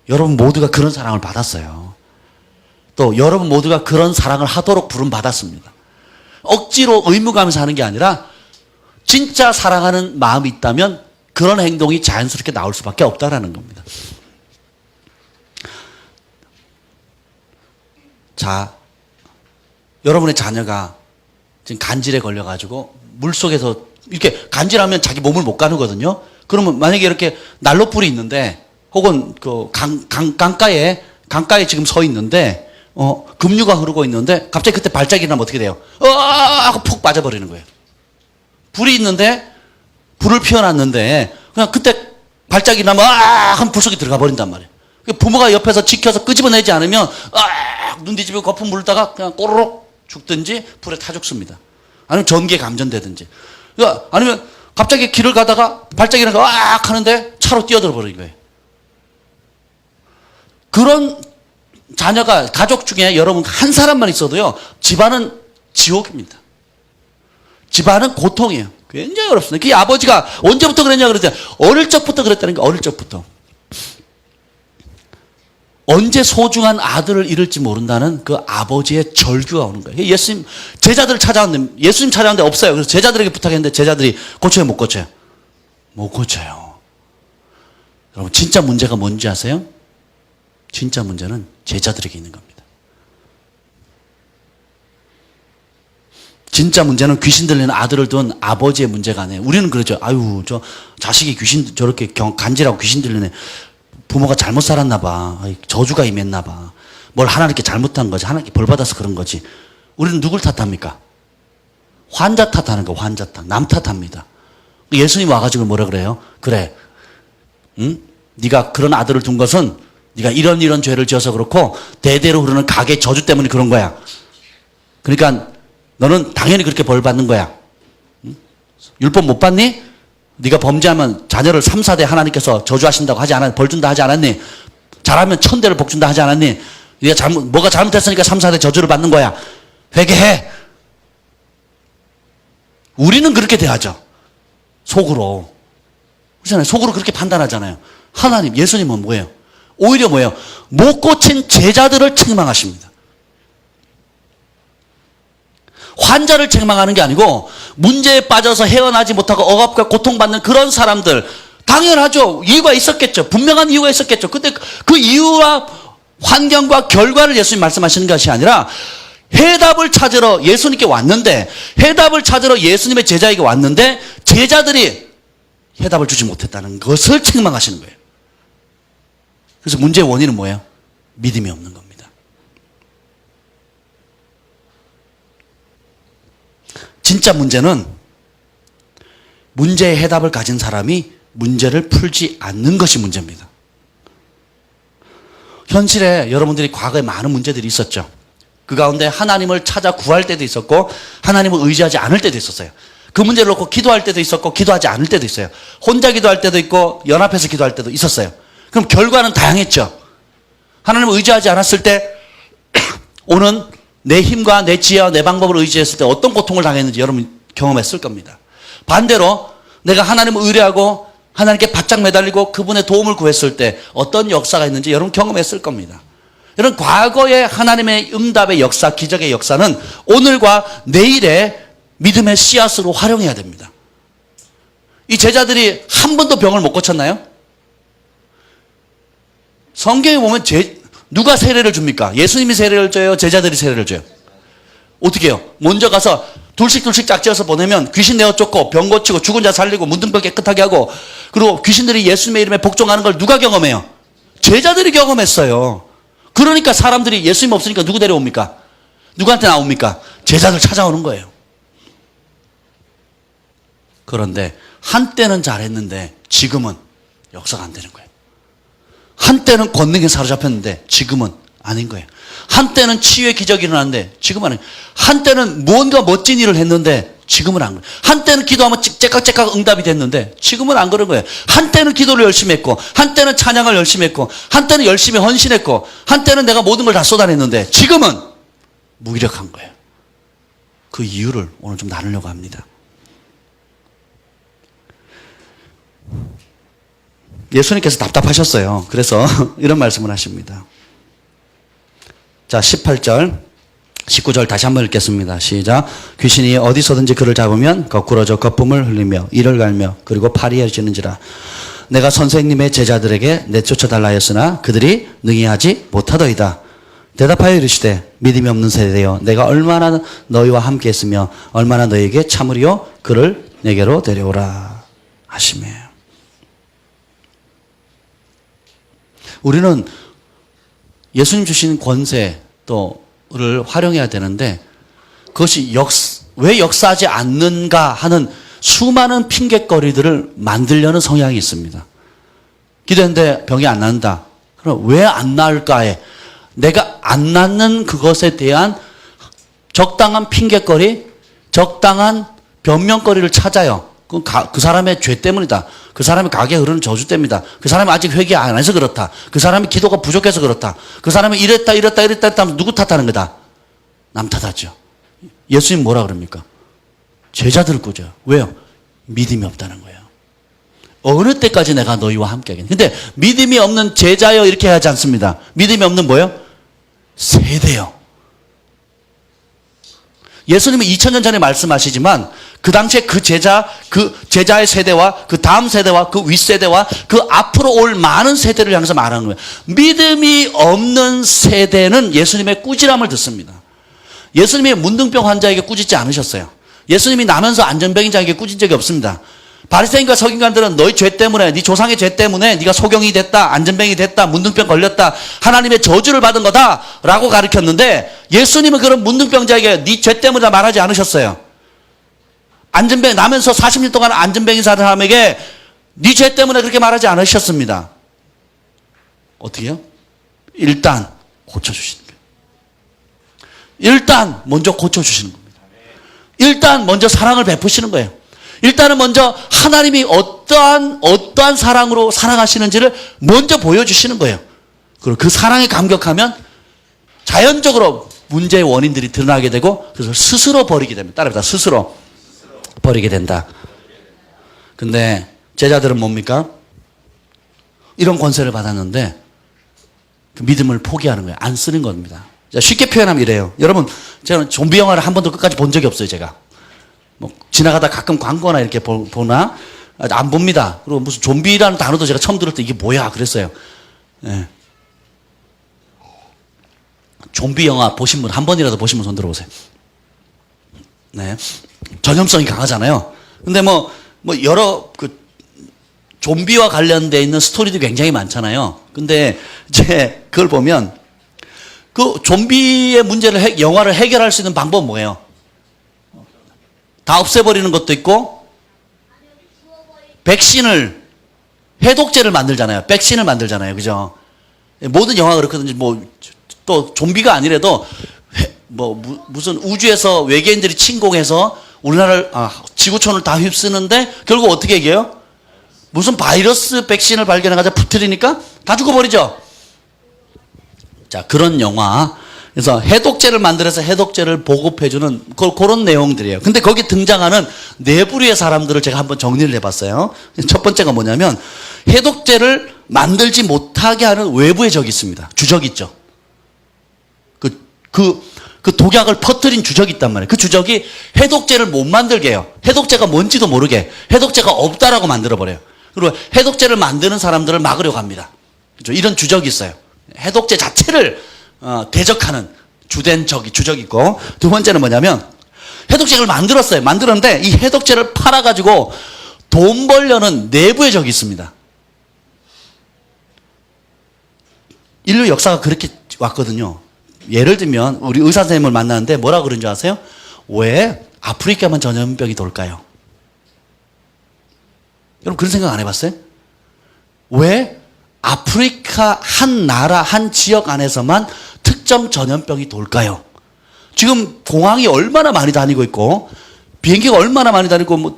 여러분 모두가 그런 사랑을 받았어요. 또 여러분 모두가 그런 사랑을 하도록 부름받았습니다. 억지로 의무감에서 하는 게 아니라 진짜 사랑하는 마음이 있다면 그런 행동이 자연스럽게 나올 수밖에 없다라는 겁니다. 자, 여러분의 자녀가 지금 간질에 걸려가지고 물속에서 이렇게 간질하면 자기 몸을 못 가누거든요. 그러면 만약에 이렇게 난로불이 있는데 혹은 그 강가에 지금 서 있는데 급류가 흐르고 있는데 갑자기 그때 발작이 나면 어떻게 돼요? 하고 푹 빠져버리는 거예요. 불이 있는데 불을 피워놨는데 그냥 그때 발작이 나면 하면 불 속에 들어가 버린단 말이에요. 부모가 옆에서 지켜서 끄집어내지 않으면 눈 뒤집고 거품 물다가 그냥 꼬르륵 죽든지 불에 타 죽습니다. 아니면 전기에 감전되든지. 그러니까 아니면 갑자기 길을 가다가 발작이 나서 하는데 차로 뛰어들어 버린 거예요. 그런 자녀가 가족 중에 여러분 한 사람만 있어도요, 집안은 지옥입니다. 집안은 고통이에요. 굉장히 어렵습니다. 그 아버지가 언제부터 그랬냐 그랬더니 어릴 적부터 그랬다는 게 어릴 적부터. 언제 소중한 아들을 잃을지 모른다는 그 아버지의 절규가 오는 거예요. 예수님, 제자들을 찾아왔는데, 예수님 찾아왔는데 없어요. 그래서 제자들에게 부탁했는데 제자들이 고쳐요, 못 고쳐요? 못 고쳐요. 여러분, 진짜 문제가 뭔지 아세요? 진짜 문제는 제자들에게 있는 겁니다. 진짜 문제는 귀신 들리는 아들을 둔 아버지의 문제가 아니에요. 우리는 그러죠. 아유, 저 자식이 귀신, 저렇게 간지라고 귀신 들리네. 부모가 잘못 살았나 봐. 저주가 임했나 봐. 뭘 하나님께 잘못한 거지. 하나님께 벌 받아서 그런 거지. 우리는 누굴 탓합니까? 환자 탓하는 거, 환자 탓. 남 탓합니다. 예수님 와가지고 뭐라 그래요? 그래. 응? 네가 그런 아들을 둔 것은 네가 이런 죄를 지어서 그렇고 대대로 흐르는 가게 저주 때문에 그런 거야. 그러니까 너는 당연히 그렇게 벌 받는 거야. 응? 율법 못 받니? 네가 범죄하면 자녀를 3, 4대 하나님께서 저주하신다고 하지 않았니? 벌 준다 하지 않았니? 잘하면 1000대를 복 준다 하지 않았니? 네가 뭐가 잘못했으니까 3, 4대 저주를 받는 거야. 회개해. 우리는 그렇게 대하죠. 속으로. 그렇잖아요. 속으로 그렇게 판단하잖아요. 하나님, 예수님은 뭐예요? 오히려 뭐예요? 못 고친 제자들을 책망하십니다. 환자를 책망하는 게 아니고 문제에 빠져서 헤어나지 못하고 억압과 고통받는 그런 사람들, 당연하죠. 이유가 있었겠죠. 분명한 이유가 있었겠죠. 근데 그 이유와 환경과 결과를 예수님 말씀하시는 것이 아니라 해답을 찾으러 예수님께 왔는데, 해답을 찾으러 예수님의 제자에게 왔는데 제자들이 해답을 주지 못했다는 것을 책망하시는 거예요. 그래서 문제의 원인은 뭐예요? 믿음이 없는 겁니다. 진짜 문제는 문제의 해답을 가진 사람이 문제를 풀지 않는 것이 문제입니다. 현실에 여러분들이 과거에 많은 문제들이 있었죠. 그 가운데 하나님을 찾아 구할 때도 있었고 하나님을 의지하지 않을 때도 있었어요. 그 문제를 놓고 기도할 때도 있었고 기도하지 않을 때도 있어요. 혼자 기도할 때도 있고 연합해서 기도할 때도 있었어요. 그럼 결과는 다양했죠. 하나님을 의지하지 않았을 때 오는 내 힘과 내 지혜와 내 방법을 의지했을 때 어떤 고통을 당했는지 여러분 경험했을 겁니다. 반대로 내가 하나님을 의뢰하고 하나님께 바짝 매달리고 그분의 도움을 구했을 때 어떤 역사가 있는지 여러분 경험했을 겁니다. 여러분, 과거의 하나님의 응답의 역사, 기적의 역사는 오늘과 내일의 믿음의 씨앗으로 활용해야 됩니다. 이 제자들이 한 번도 병을 못 고쳤나요? 성경에 보면 누가 세례를 줍니까? 예수님이 세례를 줘요? 제자들이 세례를 줘요? 어떻게 해요? 먼저 가서 둘씩 짝지어서 보내면 귀신 내어 쫓고 병 고치고 죽은 자 살리고 묻은 걸 깨끗하게 하고, 그리고 귀신들이 예수님의 이름에 복종하는 걸 누가 경험해요? 제자들이 경험했어요. 그러니까 사람들이 예수님 없으니까 누구 데려옵니까? 누구한테 나옵니까? 제자들 찾아오는 거예요. 그런데 한때는 잘했는데 지금은 역사가 안 되는 거예요. 한때는 권능에 사로잡혔는데 지금은 아닌 거예요. 한때는 치유의 기적이 일어났는데 지금은 아니에요. 한때는 무언가 멋진 일을 했는데 지금은 안 그래요. 한때는 기도하면 째깍째깍 응답이 됐는데 지금은 안 그런 거예요. 한때는 기도를 열심히 했고 한때는 찬양을 열심히 했고 한때는 열심히 헌신했고 한때는 내가 모든 걸 다 쏟아냈는데 지금은 무기력한 거예요. 그 이유를 오늘 좀 나누려고 합니다. 예수님께서 답답하셨어요. 그래서 이런 말씀을 하십니다. 자, 18절 19절 다시 한번 읽겠습니다. 시작. 귀신이 어디서든지 그를 잡으면 거꾸러져 거품을 흘리며 이를 갈며 그리고 파리해지는지라. 내가 선생님의 제자들에게 내쫓아달라 하였으나 그들이 능히 하지 못하더이다. 대답하여 이르시되 믿음이 없는 세대여 내가 얼마나 너희와 함께 했으며 얼마나 너희에게 참으리요 그를 내게로 데려오라 하시며. 우리는 예수님 주신 권세 또를 활용해야 되는데 그것이 왜 역사하지 않는가 하는 수많은 핑곗거리들을 만들려는 성향이 있습니다. 기도했는데 병이 안 난다. 그럼 왜 안 나을까에 내가 안 낫는 그것에 대한 적당한 핑곗거리, 적당한 변명거리를 찾아요. 그 사람의 죄 때문이다. 그 사람의 가게 흐르는 저주 때문이다. 그 사람이 아직 회개 안 해서 그렇다. 그 사람이 기도가 부족해서 그렇다. 그 사람이 이랬다 하면 누구 탓하는 거다? 남 탓하죠. 예수님 뭐라 그럽니까? 제자들을 꾸져요. 왜요? 믿음이 없다는 거예요. 어느 때까지 내가 너희와 함께 하겠니? 근데 믿음이 없는 제자여 이렇게 하지 않습니다. 믿음이 없는 뭐예요? 세대요. 예수님은 2000년 전에 말씀하시지만 그 당시에 그 제자의 세대와 그 다음 세대와 그 윗세대와 그 앞으로 올 많은 세대를 향해서 말하는 거예요. 믿음이 없는 세대는 예수님의 꾸지람을 듣습니다. 예수님이 문둥병 환자에게 꾸짖지 않으셨어요. 예수님이 나면서 안전병인 자에게 꾸짖은 적이 없습니다. 바리새인과 서기관들은 너희 죄 때문에, 네 조상의 죄 때문에 네가 소경이 됐다, 안전병이 됐다, 문둥병 걸렸다, 하나님의 저주를 받은 거다라고 가르쳤는데 예수님은 그런 문둥병자에게 네 죄 때문이다 말하지 않으셨어요. 안전병 나면서 40년 동안 안전병인 사람에게 네 죄 때문에 그렇게 말하지 않으셨습니다. 어떻게요? 일단 고쳐주시는 거예요. 일단 먼저 고쳐주시는 겁니다. 일단 먼저 사랑을 베푸시는 거예요. 일단은 먼저 하나님이 어떠한 사랑으로 사랑하시는지를 먼저 보여주시는 거예요. 그리고 그 사랑에 감격하면 자연적으로 문제의 원인들이 드러나게 되고 그래서 스스로 버리게 됩니다. 따라합니다. 스스로 버리게 된다. 근데 제자들은 뭡니까? 이런 권세를 받았는데 그 믿음을 포기하는 거예요. 안 쓰는 겁니다. 쉽게 표현하면 이래요. 여러분, 제가 좀비 영화를 한 번도 끝까지 본 적이 없어요, 제가. 뭐 지나가다 가끔 광고나 이렇게 보나 안 봅니다. 그리고 무슨 좀비라는 단어도 제가 처음 들을 때 이게 뭐야 그랬어요. 네. 좀비 영화 보신 분 한 번이라도 보신 분 손 들어보세요. 네, 전염성이 강하잖아요. 근데 뭐 여러 그 좀비와 관련돼 있는 스토리도 굉장히 많잖아요. 근데 이제 그걸 보면 그 좀비의 문제를 영화를 해결할 수 있는 방법은 뭐예요? 다 없애버리는 것도 있고 해독제를 만들잖아요. 백신을 만들잖아요. 그죠? 모든 영화가 그렇거든요. 또 좀비가 아니래도 무슨 우주에서 외계인들이 침공해서 우리나라를 지구촌을 다 휩쓰는데 결국 어떻게 얘기해요? 무슨 바이러스 백신을 발견해가지고 퍼뜨리니까 다 죽어버리죠. 자, 그런 영화. 그래서 해독제를 만들어서 해독제를 보급해주는 그런 내용들이에요. 근데 거기 등장하는 네 부류의 사람들을 제가 한번 정리를 해봤어요. 첫 번째가 뭐냐면 해독제를 만들지 못하게 하는 외부의 적이 있습니다. 주적이 있죠. 그 독약을 퍼뜨린 주적이 있단 말이에요. 그 주적이 해독제를 못 만들게 해요. 해독제가 뭔지도 모르게 해독제가 없다라고 만들어버려요. 그리고 해독제를 만드는 사람들을 막으려고 합니다. 그렇죠? 이런 주적이 있어요. 해독제 자체를 대적하는 주된 주적이 있고, 두 번째는 뭐냐면 해독제를 만들었어요. 만들었는데 이 해독제를 팔아가지고 돈 벌려는 내부의 적이 있습니다. 인류 역사가 그렇게 왔거든요. 예를 들면 우리 의사 선생님을 만나는데 뭐라고 그런 줄 아세요? 왜 아프리카만 전염병이 돌까요? 여러분 그런 생각 안 해봤어요? 왜 아프리카 한 나라 한 지역 안에서만 특정 전염병이 돌까요? 지금 공항이 얼마나 많이 다니고 있고 비행기가 얼마나 많이 다니고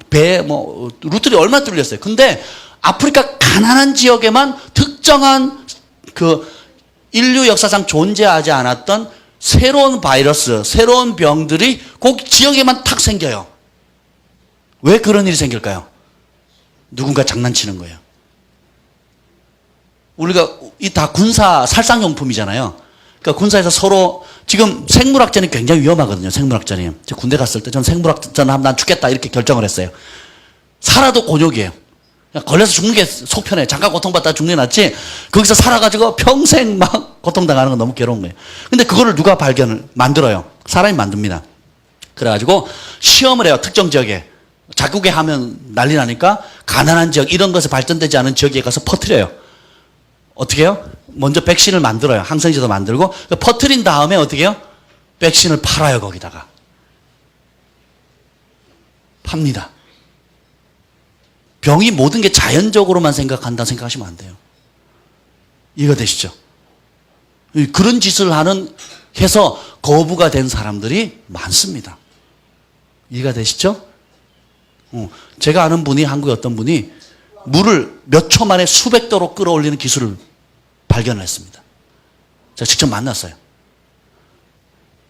루트들이 얼마나 뚫렸어요. 근데 아프리카 가난한 지역에만 특정한 그 인류 역사상 존재하지 않았던 새로운 바이러스, 새로운 병들이 그 지역에만 탁 생겨요. 왜 그런 일이 생길까요? 누군가 장난치는 거예요. 우리가 이 다 군사 살상용품이잖아요. 그러니까 군사에서 서로 지금 생물학전이 굉장히 위험하거든요. 생물학전이. 저 군대 갔을 때 전 생물학전 하면 난 죽겠다 이렇게 결정을 했어요. 살아도 곤욕이에요. 그냥 걸려서 죽는 게 속 편해. 잠깐 고통받다 죽는 게 낫지. 거기서 살아가지고 평생 막 고통당하는 건 너무 괴로운 거예요. 근데 그거를 누가 만들어요. 사람이 만듭니다. 그래가지고 시험을 해요. 특정 지역에. 자국에 하면 난리 나니까 가난한 지역, 이런 것에 발전되지 않은 지역에 가서 퍼뜨려요. 어떻게 해요? 먼저 백신을 만들어요. 항생제도 만들고. 퍼뜨린 다음에 어떻게 해요? 백신을 팔아요, 거기다가. 팝니다. 병이 모든 게 자연적으로만 생각한다 생각하시면 안 돼요. 이해가 되시죠? 그런 짓을 해서 거부가 된 사람들이 많습니다. 이해가 되시죠? 제가 아는 분이, 한국의 어떤 분이 물을 몇 초 만에 수백 도로 끌어올리는 기술을 발견을 했습니다. 제가 직접 만났어요.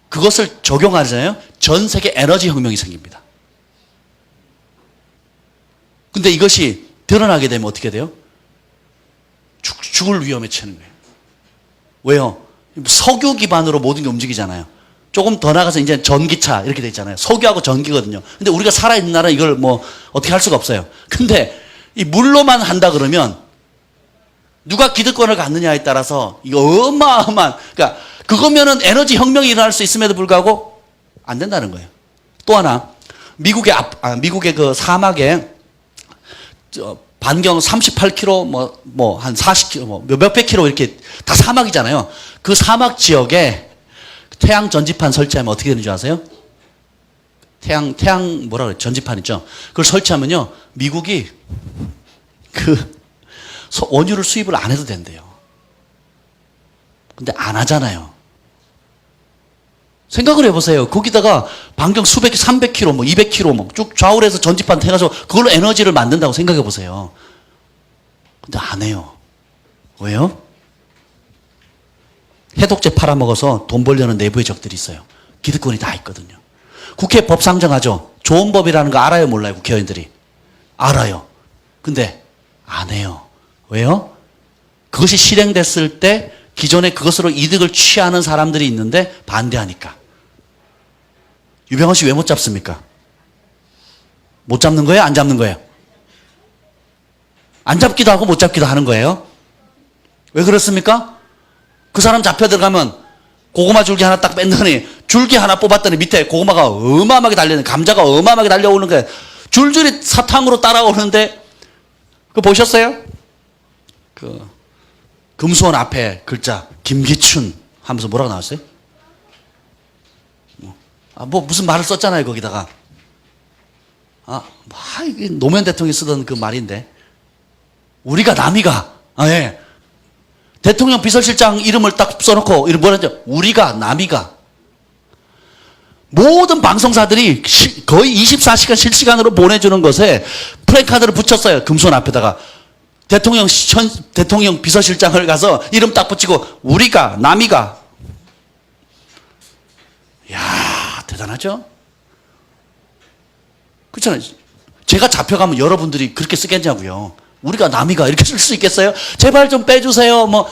그것을 적용하잖아요. 전 세계 에너지 혁명이 생깁니다. 근데 이것이 드러나게 되면 어떻게 돼요? 죽을 위험에 처하는 거예요. 왜요? 석유 기반으로 모든 게 움직이잖아요. 조금 더 나가서 이제 전기차 이렇게 돼 있잖아요. 석유하고 전기거든요. 근데 우리가 살아있는 나라 이걸 뭐 어떻게 할 수가 없어요. 근데 이 물로만 한다 그러면 누가 기득권을 갖느냐에 따라서 이거 어마어마한, 그러니까 그거면은 에너지 혁명이 일어날 수 있음에도 불구하고 안 된다는 거예요. 또 하나, 미국의 그 사막에 반경 38km, 한 40km, 몇백 킬로 이렇게 다 사막이잖아요. 그 사막 지역에 태양 전지판 설치하면 어떻게 되는 줄 아세요? 뭐라 그래? 전지판 있죠? 그걸 설치하면요, 미국이 원유를 수입을 안 해도 된대요. 근데 안 하잖아요. 생각을 해보세요. 거기다가 반경 수백, 300km, 200km, 쭉 좌우로 해서 전지판 해가지고 그걸로 에너지를 만든다고 생각해 보세요. 근데 안 해요. 왜요? 해독제 팔아먹어서 돈 벌려는 내부의 적들이 있어요. 기득권이 다 있거든요. 국회 법 상정하죠. 좋은 법이라는 거 알아요, 몰라요? 국회의원들이. 알아요. 근데 안 해요. 왜요? 그것이 실행됐을 때 기존에 그것으로 이득을 취하는 사람들이 있는데 반대하니까. 유병헌 씨 왜 못 잡습니까? 못 잡는 거예요? 안 잡는 거예요? 안 잡기도 하고 못 잡기도 하는 거예요. 왜 그렇습니까? 그 사람 잡혀 들어가면 고구마 줄기 하나 딱 뺐더니 줄기 하나 뽑았더니 밑에 고구마가 어마어마하게 달려있는, 감자가 어마어마하게 달려오는 거예요. 줄줄이 사탕으로 따라오는데, 그거 보셨어요? 금수원 앞에 글자 김기춘 하면서 뭐라고 나왔어요? 무슨 말을 썼잖아요, 거기다가. 이게 노무현 대통령이 쓰던 그 말인데, 우리가 남이가, 예. 대통령 비서실장 이름을 딱 써놓고 이름 뭐라 하죠? 우리가 남이가. 모든 방송사들이 거의 24시간 실시간으로 보내주는 것에 플래카드를 붙였어요. 금수원 앞에다가. 대통령 비서실장을 가서 이름 딱 붙이고 우리가 남이가. 이야, 대단하죠? 그렇잖아요. 제가 잡혀가면 여러분들이 그렇게 쓰겠냐고요. 우리가 남이가 이렇게 쓸 수 있겠어요? 제발 좀 빼주세요. 뭐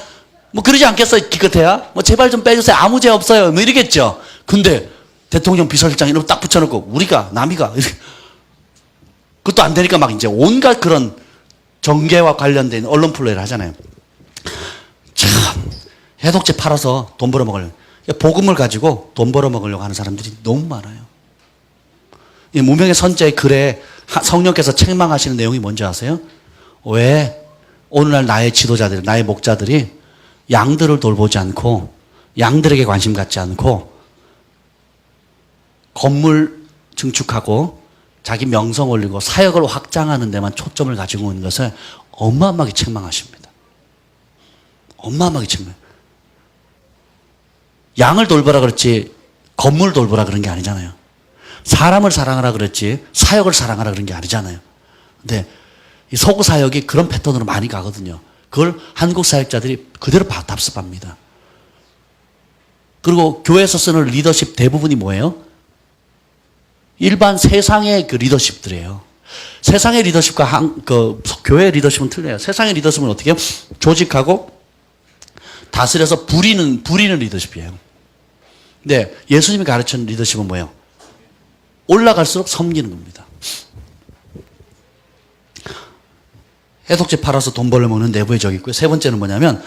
그러지 않겠어요? 기껏해야? 제발 좀 빼주세요. 아무 죄 없어요. 이러겠죠. 근데 대통령 비서실장 이름 딱 붙여놓고 우리가 남이가 이렇게. 그것도 안 되니까 막 이제 온갖 그런 정계와 관련된 언론 플레이를 하잖아요. 참, 해독제 팔아서 돈 벌어먹으려고. 복음을 가지고 돈 벌어먹으려고 하는 사람들이 너무 많아요. 이 무명의 선자의 글에 성령께서 책망하시는 내용이 뭔지 아세요? 왜 오늘날 나의 지도자들, 나의 목자들이 양들을 돌보지 않고 양들에게 관심 갖지 않고 건물 증축하고 자기 명성 올리고 사역을 확장하는 데만 초점을 가지고 있는 것을 어마어마하게 책망하십니다. 어마어마하게 책망. 양을 돌보라 그랬지 건물 돌보라 그런 게 아니잖아요. 사람을 사랑하라 그랬지 사역을 사랑하라 그런 게 아니잖아요. 근데 이 서구 사역이 그런 패턴으로 많이 가거든요. 그걸 한국 사역자들이 그대로 답습합니다. 그리고 교회에서 쓰는 리더십 대부분이 뭐예요? 일반 세상의 그 리더십들이에요. 세상의 리더십과 교회 리더십은 틀려요. 세상의 리더십은 어떻게 해요? 조직하고 다스려서 부리는 리더십이에요. 근데 예수님이 가르치는 리더십은 뭐예요? 올라갈수록 섬기는 겁니다. 해독제 팔아서 돈 벌려먹는 내부의 적이 있고요. 세 번째는 뭐냐면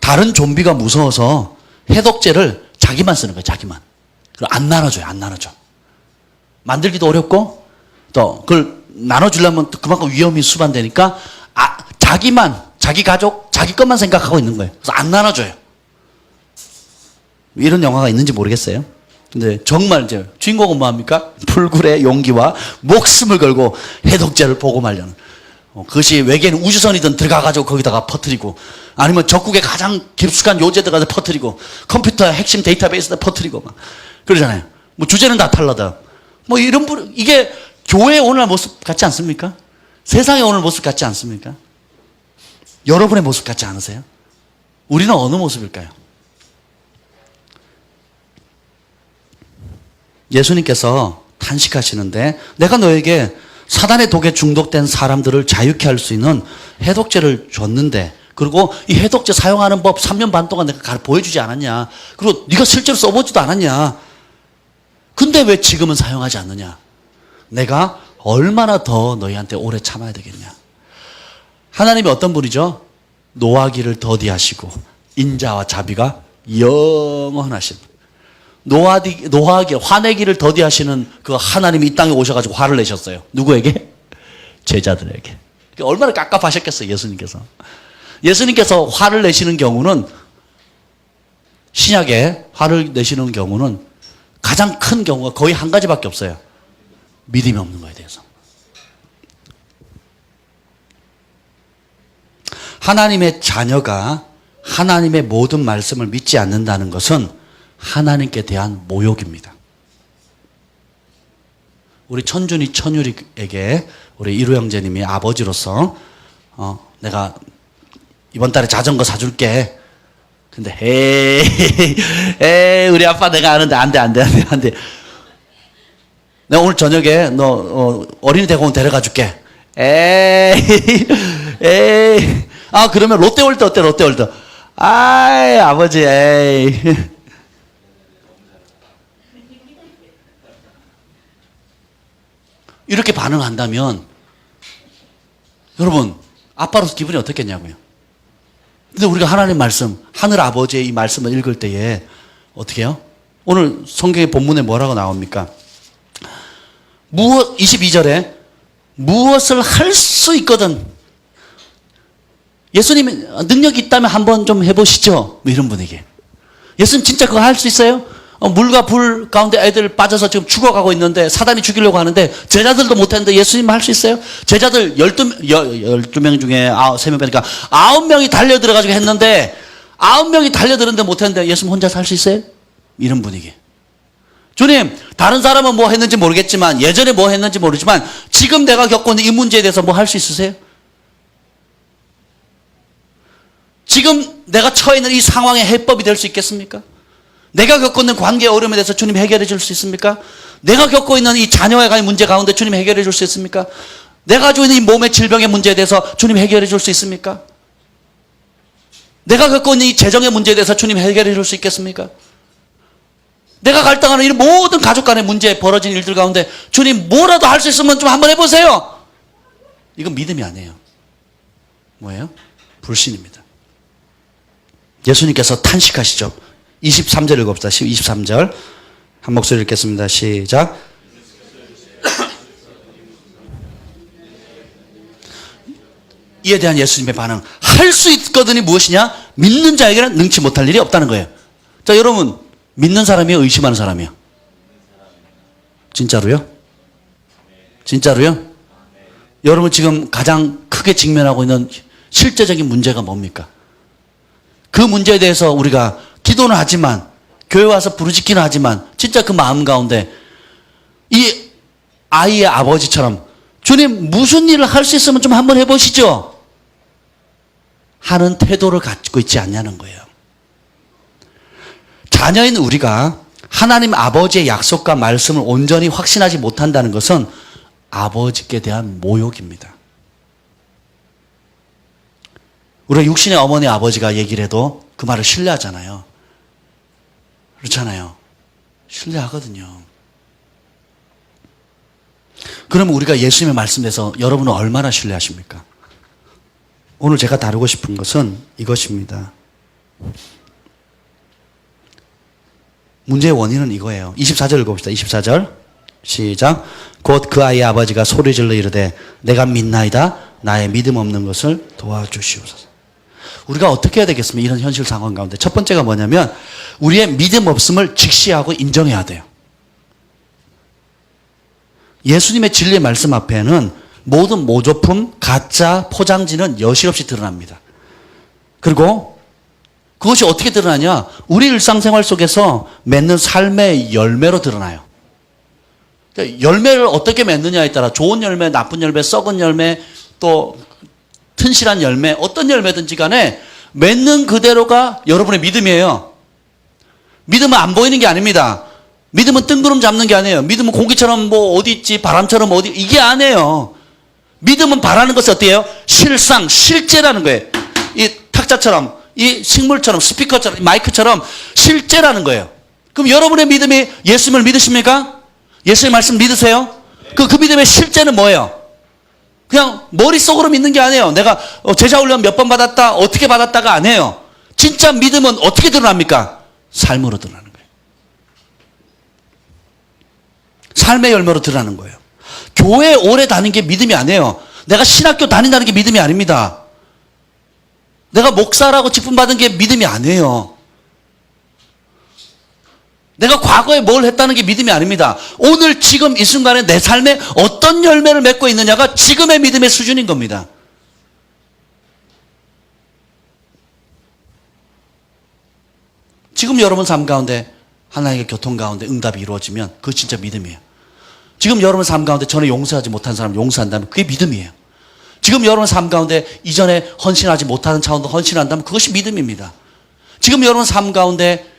다른 좀비가 무서워서 해독제를 자기만 쓰는 거예요. 자기만. 그리고 안 나눠줘요. 안 나눠줘. 만들기도 어렵고 또 그걸 나눠주려면 또 그만큼 위험이 수반되니까 자기만, 자기 가족, 자기 것만 생각하고 있는 거예요. 그래서 안 나눠줘요. 이런 영화가 있는지 모르겠어요. 근데 정말 이제 주인공은 뭐합니까? 불굴의 용기와 목숨을 걸고 해독제를 보고말려는. 그것이 외계인 우주선이든 들어가가지고 거기다가 퍼뜨리고 아니면 적국의 가장 깊숙한 요새 들어가서 퍼뜨리고 컴퓨터 핵심 데이터베이스에다 퍼뜨리고 막 그러잖아요. 뭐 주제는 다 탈라다. 뭐 이런 이게 교회의 오늘날 모습 같지 않습니까? 세상의 오늘 모습 같지 않습니까? 여러분의 모습 같지 않으세요? 우리는 어느 모습일까요? 예수님께서 탄식하시는데 내가 너에게 사단의 독에 중독된 사람들을 자유케 할 수 있는 해독제를 줬는데 그리고 이 해독제 사용하는 법 3년 반 동안 내가 보여주지 않았냐. 그리고 네가 실제로 써보지도 않았냐. 근데 왜 지금은 사용하지 않느냐. 내가 얼마나 더 너희한테 오래 참아야 되겠냐. 하나님이 어떤 분이죠? 노하기를 더디하시고 인자와 자비가 영원하신 노하기, 화내기를 더디하시는 그 하나님이 이 땅에 오셔가지고 화를 내셨어요. 누구에게? 제자들에게. 얼마나 깝깝하셨겠어요, 예수님께서. 예수님께서 화를 내시는 경우는, 신약에 화를 내시는 경우는 가장 큰 경우가 거의 한 가지밖에 없어요. 믿음이 없는 거에 대해서. 하나님의 자녀가 하나님의 모든 말씀을 믿지 않는다는 것은 하나님께 대한 모욕입니다. 우리 천준이 천율이에게 우리 이루 형제님이 아버지로서 내가 이번 달에 자전거 사줄게. 근데 에이 우리 아빠 내가 아는데 안 돼. 내가 오늘 저녁에 너 어린이 대공원 데려가 줄게. 에이 그러면 롯데월드 어때? 롯데월드. 아이 아버지 에이. 이렇게 반응한다면 여러분 아빠로서 기분이 어떻겠냐고요. 근데 우리가 하나님 말씀, 하늘 아버지의 이 말씀을 읽을 때에 어떻게 해요? 오늘 성경의 본문에 뭐라고 나옵니까? 22절에 무엇을 할 수 있거든. 예수님이 능력이 있다면 한번 좀 해보시죠. 뭐 이런 분에게. 예수님 진짜 그거 할 수 있어요? 물과 불 가운데 애들 빠져서 지금 죽어가고 있는데 사단이 죽이려고 하는데 제자들도 못했는데 예수님 할 수 있어요? 제자들 12명 중에 3명 빼니까 9명이 달려들어가지고 했는데 9명이 달려들었는데 못했는데 예수님 혼자 할 수 있어요? 이런 분위기. 주님, 다른 사람은 뭐 했는지 모르겠지만 예전에 뭐 했는지 모르지만 지금 내가 겪고 있는 이 문제에 대해서 뭐 할 수 있으세요? 지금 내가 처해 있는 이 상황의 해법이 될 수 있겠습니까? 내가 겪고 있는 관계의 어려움에 대해서 주님 해결해 줄 수 있습니까? 내가 겪고 있는 이 자녀와의 문제 가운데 주님 해결해 줄 수 있습니까? 내가 가지고 있는 이 몸의 질병의 문제에 대해서 주님 해결해 줄 수 있습니까? 내가 겪고 있는 이 재정의 문제에 대해서 주님 해결해 줄 수 있겠습니까? 내가 갈등하는 이 모든 가족 간의 문제에 벌어진 일들 가운데 주님 뭐라도 할 수 있으면 좀 한번 해보세요. 이건 믿음이 아니에요. 뭐예요? 불신입니다. 예수님께서 탄식하시죠. 23절 읽어봅시다. 23절 한 목소리 읽겠습니다. 시작. 이에 대한 예수님의 반응. 할 수 있거든이 무엇이냐? 믿는 자에게는 능치 못할 일이 없다는 거예요. 자, 여러분 믿는 사람이요? 의심하는 사람이요? 진짜로요? 진짜로요? 여러분 지금 가장 크게 직면하고 있는 실제적인 문제가 뭡니까? 그 문제에 대해서 우리가 기도는 하지만 교회 와서 부르짖기는 하지만 진짜 그 마음 가운데 이 아이의 아버지처럼 주님 무슨 일을 할 수 있으면 좀 한번 해보시죠 하는 태도를 갖고 있지 않냐는 거예요. 자녀인 우리가 하나님 아버지의 약속과 말씀을 온전히 확신하지 못한다는 것은 아버지께 대한 모욕입니다. 우리 육신의 어머니 아버지가 얘기를 해도 그 말을 신뢰하잖아요. 그렇잖아요. 신뢰하거든요. 그러면 우리가 예수님의 말씀에서 여러분은 얼마나 신뢰하십니까? 오늘 제가 다루고 싶은 것은 이것입니다. 문제의 원인은 이거예요. 24절 읽어봅시다. 24절 시작. 곧 그 아이의 아버지가 소리질러 이르되 내가 믿나이다. 나의 믿음 없는 것을 도와주시옵소서. 우리가 어떻게 해야 되겠습니까? 이런 현실 상황 가운데 첫 번째가 뭐냐면 우리의 믿음 없음을 직시하고 인정해야 돼요. 예수님의 진리의 말씀 앞에는 모든 모조품, 가짜, 포장지는 여실없이 드러납니다. 그리고 그것이 어떻게 드러나냐? 우리 일상생활 속에서 맺는 삶의 열매로 드러나요. 그러니까 열매를 어떻게 맺느냐에 따라 좋은 열매, 나쁜 열매, 썩은 열매, 또 튼실한 열매, 어떤 열매든지 간에 맺는 그대로가 여러분의 믿음이에요. 믿음은 안 보이는 게 아닙니다. 믿음은 뜬구름 잡는 게 아니에요. 믿음은 공기처럼 뭐 어디 있지, 바람처럼 어디, 이게 아니에요. 믿음은 바라는 것이 어때요? 실상, 실제라는 거예요. 이 탁자처럼, 이 식물처럼, 스피커처럼, 마이크처럼 실제라는 거예요. 그럼 여러분의 믿음이 예수님을 믿으십니까? 예수의 말씀 믿으세요? 그 믿음의 실제는 뭐예요? 그냥 머릿속으로 믿는 게 아니에요. 내가 제자 훈련 몇 번 받았다, 어떻게 받았다가 아니에요. 진짜 믿음은 어떻게 드러납니까? 삶으로 드러나는 거예요. 삶의 열매로 드러나는 거예요. 교회에 오래 다니는 게 믿음이 아니에요. 내가 신학교 다닌다는 게 믿음이 아닙니다. 내가 목사라고 직분 받은 게 믿음이 아니에요. 내가 과거에 뭘 했다는 게 믿음이 아닙니다. 오늘 지금 이 순간에 내 삶에 어떤 열매를 맺고 있느냐가 지금의 믿음의 수준인 겁니다. 지금 여러분 삶 가운데 하나님의 교통 가운데 응답이 이루어지면 그거 진짜 믿음이에요. 지금 여러분 삶 가운데 전에 용서하지 못한 사람 용서한다면 그게 믿음이에요. 지금 여러분 삶 가운데 이전에 헌신하지 못하는 차원도 헌신한다면 그것이 믿음입니다. 지금 여러분 삶 가운데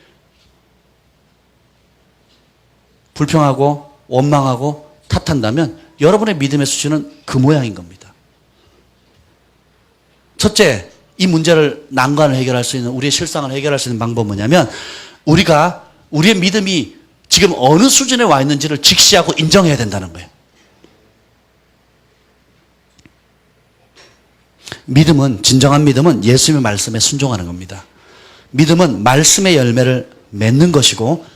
불평하고 원망하고 탓한다면 여러분의 믿음의 수준은 그 모양인 겁니다. 첫째, 이 문제를 난관을 해결할 수 있는 우리의 실상을 해결할 수 있는 방법은 뭐냐면 우리가 우리의 믿음이 지금 어느 수준에 와 있는지를 직시하고 인정해야 된다는 거예요. 믿음은 진정한 믿음은 예수님의 말씀에 순종하는 겁니다. 믿음은 말씀의 열매를 맺는 것이고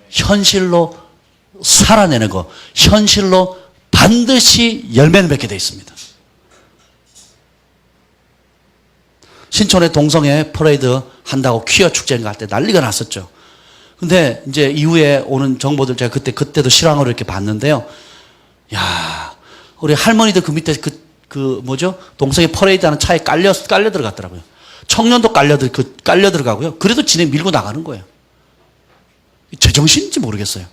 현실로 살아내는 것, 현실로 반드시 열매를 맺게 되어 있습니다. 신촌의 동성애 퍼레이드 한다고 퀴어 축제인가 할 때 난리가 났었죠. 근데 이제 이후에 오는 정보들 제가 그때도 실황으로 이렇게 봤는데요. 야, 우리 할머니들 그 밑에 뭐죠? 동성애 퍼레이드 하는 차에 깔려 들어갔더라고요. 청년도 깔려 들어가고요. 그래도 진행 밀고 나가는 거예요. 제정신인지 모르겠어요.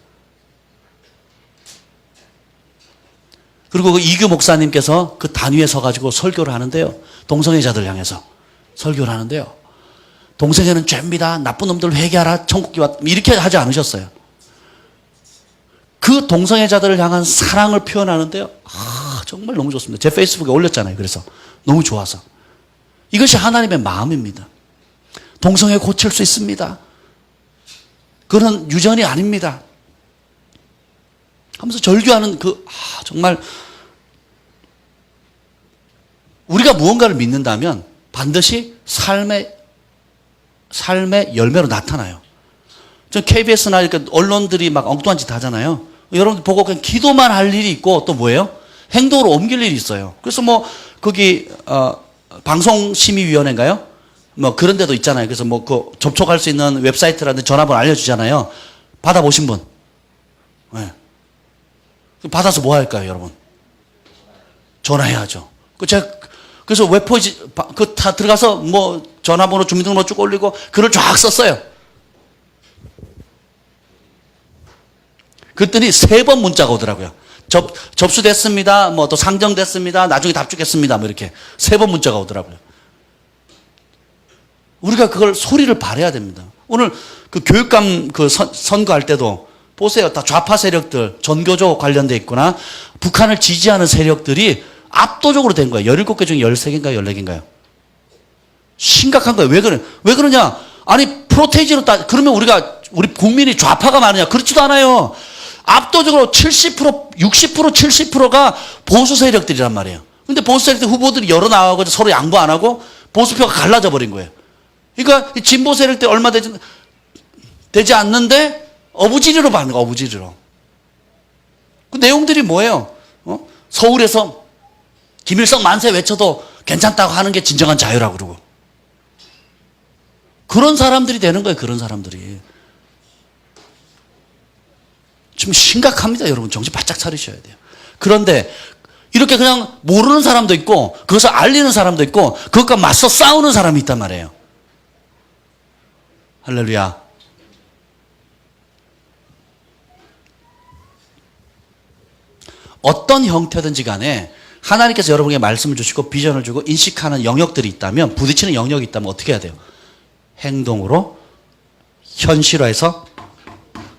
그리고 그 이규 목사님께서 그 단위에 서가지고 설교를 하는데요. 동성애자들 향해서 설교를 하는데요. 동성애는 죄입니다. 나쁜 놈들 회개하라. 천국기 왔. 이렇게 하지 않으셨어요. 그 동성애자들을 향한 사랑을 표현하는데요. 정말 너무 좋습니다. 제 페이스북에 올렸잖아요. 그래서 너무 좋아서. 이것이 하나님의 마음입니다. 동성애 고칠 수 있습니다. 그런 유전이 아닙니다. 하면서 절규하는 정말 우리가 무언가를 믿는다면 반드시 삶의 열매로 나타나요. 저 KBS나 이렇게 언론들이 막 엉뚱한 짓 하잖아요. 여러분들 보고 그냥 기도만 할 일이 있고 또 뭐예요? 행동으로 옮길 일이 있어요. 그래서 뭐 거기 방송심의위원회인가요? 뭐 그런 데도 있잖아요. 그래서 뭐 그 접촉할 수 있는 웹사이트라든지 전화번호 알려주잖아요. 받아보신 분. 네. 받아서 뭐 할까요, 여러분? 전화해야죠. 그래서 웹페이지 다 들어가서 뭐 전화번호 주민등록번호 쭉 올리고 글을 쫙 썼어요. 그랬더니 3번 문자가 오더라고요. 접수됐습니다. 뭐 또 상정됐습니다. 나중에 답 주겠습니다. 뭐 이렇게 3번 문자가 오더라고요. 우리가 그걸 소리를 발해야 됩니다. 오늘 그 교육감 선거할 때도 보세요. 다 좌파 세력들, 전교조 관련돼 있구나. 북한을 지지하는 세력들이 압도적으로 된 거예요. 17개 중에 13개인가요? 14개인가요? 심각한 거예요. 왜 그러냐? 아니, 프로테이지로 그러면 우리 국민이 좌파가 많으냐? 그렇지도 않아요. 압도적으로 70%, 60%, 70%가 보수 세력들이란 말이에요. 근데 보수 세력들 후보들이 여러 나와서 서로 양보 안 하고 보수표가 갈라져 버린 거예요. 그러니까 진보 세력들 얼마 되지 않는데 어부지리로 받는 거예요. 어부지리로. 그 내용들이 뭐예요? 서울에서 김일성 만세 외쳐도 괜찮다고 하는 게 진정한 자유라고 그러고. 그런 사람들이 되는 거예요. 그런 사람들이. 좀 심각합니다. 여러분. 정신 바짝 차리셔야 돼요. 그런데 이렇게 그냥 모르는 사람도 있고 그것을 알리는 사람도 있고 그것과 맞서 싸우는 사람이 있단 말이에요. 할렐루야. 어떤 형태든지 간에 하나님께서 여러분에게 말씀을 주시고 비전을 주고 인식하는 영역들이 있다면, 부딪히는 영역이 있다면 어떻게 해야 돼요? 행동으로 현실화해서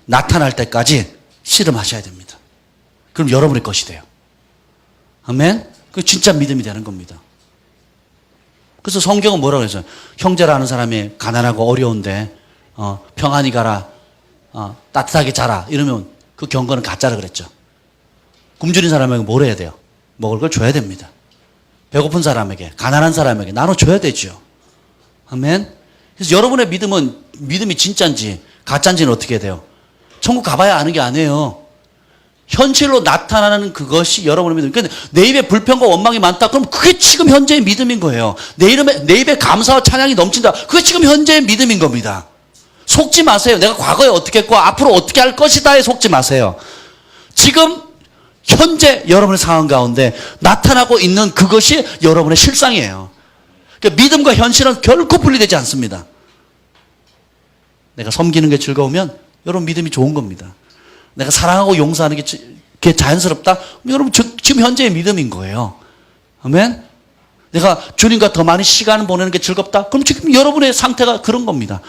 나타날 때까지 씨름하셔야 됩니다. 그럼 여러분의 것이 돼요. 아멘? 그 진짜 믿음이 되는 겁니다. 그래서 성경은 뭐라고 했어요? 형제라는 사람이 가난하고 어려운데 평안히 가라, 따뜻하게 자라 이러면 그 경고는 가짜라 그랬죠. 굶주린 사람에게 뭘 해야 돼요? 먹을 걸 줘야 됩니다. 배고픈 사람에게, 가난한 사람에게 나눠줘야 되죠. 아멘? 그래서 여러분의 믿음이 진짜인지 가짜인지는 어떻게 해야 돼요? 천국 가봐야 아는 게 아니에요. 현실로 나타나는 그것이 여러분의 믿음. 그러니까 내 입에 불평과 원망이 많다. 그럼 그게 지금 현재의 믿음인 거예요. 내 입에 감사와 찬양이 넘친다. 그게 지금 현재의 믿음인 겁니다. 속지 마세요. 내가 과거에 어떻게 했고 앞으로 어떻게 할 것이다에 속지 마세요. 지금 현재 여러분의 상황 가운데 나타나고 있는 그것이 여러분의 실상이에요. 그러니까 믿음과 현실은 결코 분리되지 않습니다. 내가 섬기는 게 즐거우면 여러분 믿음이 좋은 겁니다. 내가 사랑하고 용서하는 게 자연스럽다? 여러분 지금 현재의 믿음인 거예요. 아멘? 내가 주님과 더 많이 시간을 보내는 게 즐겁다? 그럼 지금 여러분의 상태가 그런 겁니다.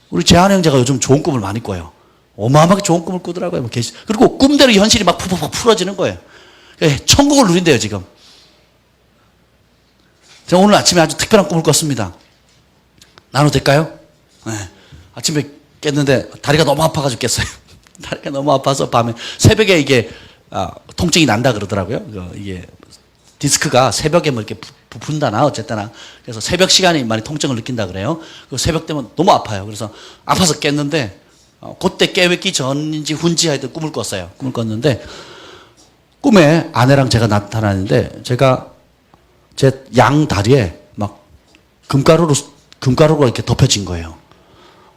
우리 재한 형제가 요즘 좋은 꿈을 많이 꿔요. 어마어마하게 좋은 꿈을 꾸더라고요. 그리고 꿈대로 현실이 막 푹푹 풀어지는 거예요. 천국을 누린대요, 지금. 제가 오늘 아침에 아주 특별한 꿈을 꿨습니다. 나눠도 될까요? 네. 아침에 깼는데 다리가 너무 아파가지고 깼어요. 다리가 너무 아파서 밤에 새벽에 이게 통증이 난다 그러더라고요. 이게 디스크가 새벽에 뭐 이렇게 부푼다나 어쨌거나 그래서 새벽 시간이 많이 통증을 느낀다 그래요. 그 새벽 되면 너무 아파요. 그래서 아파서 깼는데 그때 깨기 전인지 후인지 하여튼 꿈을 꿨어요. 꿈을 꿨는데 꿈에 아내랑 제가 나타나는데 제가 제 양 다리에 막 금가루로 이렇게 덮여진 거예요.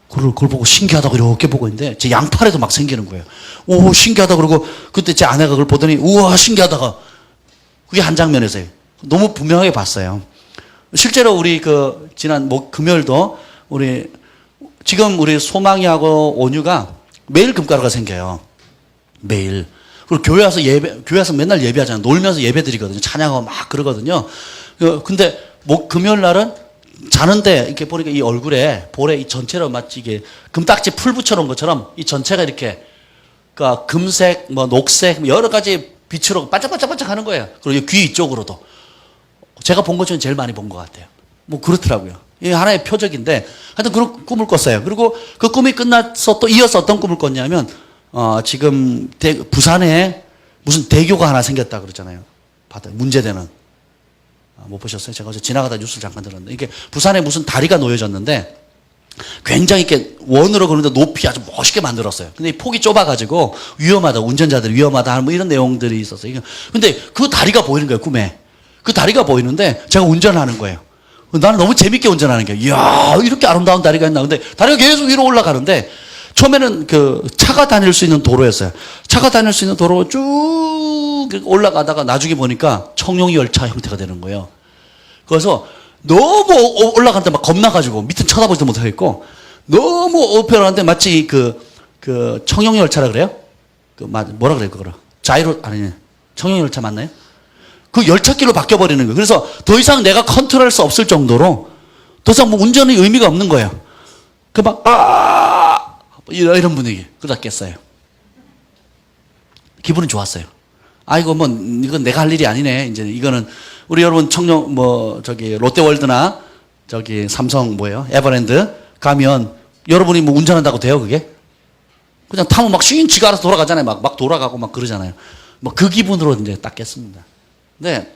그걸 보고 신기하다고 이렇게 보고 있는데 제 양팔에도 막 생기는 거예요. 오, 신기하다 그러고 그때 제 아내가 그걸 보더니 우와, 신기하다가 그게 한 장면에서요. 너무 분명하게 봤어요. 실제로 우리 지난 금요일도 지금 우리 소망이하고 온유가 매일 금가루가 생겨요. 매일. 그리고 교회 와서 맨날 예배하잖아요. 놀면서 예배 드리거든요. 찬양하고 막 그러거든요. 근데 금요일 날은 자는데 이렇게 보니까 이 얼굴에 볼에 이 전체로 마치 이게 금딱지 풀 붙여놓은 것처럼 이 전체가 이렇게 그러니까 금색, 녹색 여러 가지 빛으로 반짝반짝반짝 하는 거예요. 그리고 귀 이쪽으로도. 제가 본 것 중에 제일 많이 본 것 같아요. 그렇더라고요. 이게 하나의 표적인데 하여튼 그런 꿈을 꿨어요. 그리고 그 꿈이 끝나서 또 이어서 어떤 꿈을 꿨냐면 지금 부산에 무슨 대교가 하나 생겼다 그러잖아요. 문제되는. 못 보셨어요? 제가 어제 지나가다 뉴스를 잠깐 들었는데 이게 부산에 무슨 다리가 놓여졌는데 굉장히 이렇게 원으로 그런데 높이 아주 멋있게 만들었어요. 근데 이 폭이 좁아가지고 위험하다, 운전자들이 위험하다 뭐 이런 내용들이 있었어요. 근데 그 다리가 보이는 거예요, 꿈에. 그 다리가 보이는데 제가 운전하는 거예요. 나는 너무 재밌게 운전하는 거예요. 이야, 이렇게 아름다운 다리가 있나. 근데 다리가 계속 위로 올라가는데 처음에는 차가 다닐 수 있는 도로였어요. 차가 다닐 수 있는 도로 쭉 올라가다가 나중에 보니까 청룡 열차 형태가 되는 거예요. 그래서 너무 올라가는데 막 겁나가지고 밑은 쳐다보지도 못하겠고 너무 오페라한데 마치 청룡 열차라 그래요? 뭐라 그래요, 그거를? 청룡 열차 맞나요? 그 열차길로 바뀌어버리는 거예요. 그래서 더 이상 내가 컨트롤할 수 없을 정도로 더 이상 운전의 의미가 없는 거예요. 이런 분위기. 그러다 깼어요. 기분은 좋았어요. 이건 내가 할 일이 아니네. 이제 이거는 우리 여러분 롯데월드나 저기 삼성 뭐예요? 에버랜드 가면 여러분이 뭐 운전한다고 돼요, 그게? 그냥 타면 막 쉰 지가 알아서 돌아가잖아요. 막 돌아가고 막 그러잖아요. 뭐 그 기분으로 이제 딱 깼습니다. 근데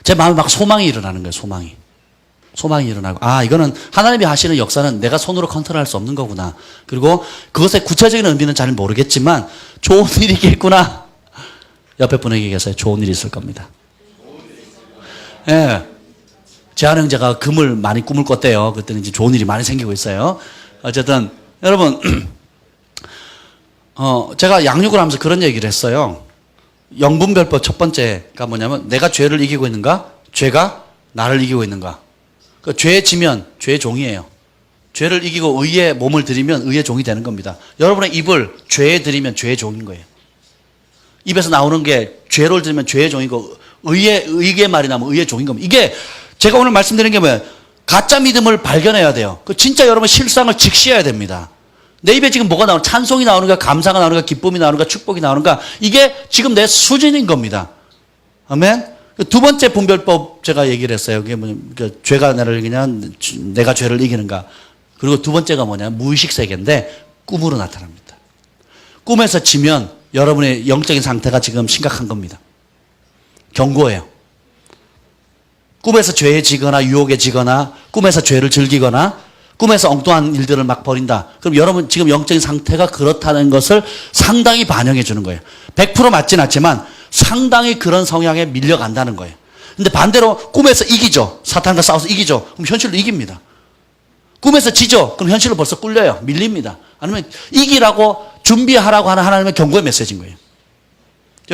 제 마음에 막 소망이 일어나는 거예요, 소망이 일어나고, 아, 이거는 하나님이 하시는 역사는 내가 손으로 컨트롤할 수 없는 거구나. 그리고 그것의 구체적인 의미는 잘 모르겠지만 좋은 일이겠구나. 옆에 분에게 얘기했어요. 좋은 일이 있을 겁니다. 예. 재한 형제가 금을 많이 꿈을 꿨대요. 그때는 이제 좋은 일이 많이 생기고 있어요. 어쨌든 여러분, 제가 양육을 하면서 그런 얘기를 했어요. 영분별법 첫 번째가 뭐냐면 내가 죄를 이기고 있는가? 죄가 나를 이기고 있는가? 그러니까 죄에 지면 죄의 종이에요. 죄를 이기고 의의 몸을 들이면 의의 종이 되는 겁니다. 여러분의 입을 죄에 들이면 죄의 종인 거예요. 입에서 나오는 게 죄를 들이면 죄의 종이고 의의 말이 나면 의의 종인 겁니다. 이게 제가 오늘 말씀드린 게 뭐예요? 가짜 믿음을 발견해야 돼요. 그 진짜 여러분 실상을 직시해야 됩니다. 내 입에 지금 뭐가 나오는, 찬송이 나오는가, 감사가 나오는가, 기쁨이 나오는가, 축복이 나오는가, 이게 지금 내 수준인 겁니다. 아멘? 두 번째 분별법 제가 얘기를 했어요. 그게 뭐냐면, 죄가 나를 이기냐, 내가 죄를 이기는가. 그리고 두 번째가 뭐냐, 무의식 세계인데, 꿈으로 나타납니다. 꿈에서 지면 여러분의 영적인 상태가 지금 심각한 겁니다. 경고예요. 꿈에서 죄에 지거나, 유혹에 지거나, 꿈에서 죄를 즐기거나, 꿈에서 엉뚱한 일들을 막 벌인다. 그럼 여러분 지금 영적인 상태가 그렇다는 것을 상당히 반영해 주는 거예요. 100% 맞진 않지만 상당히 그런 성향에 밀려간다는 거예요. 근데 반대로 꿈에서 이기죠. 사탄과 싸워서 이기죠. 그럼 현실로 이깁니다. 꿈에서 지죠. 그럼 현실로 벌써 꿀려요. 밀립니다. 아니면 이기라고 준비하라고 하는 하나님의 경고의 메시지인 거예요.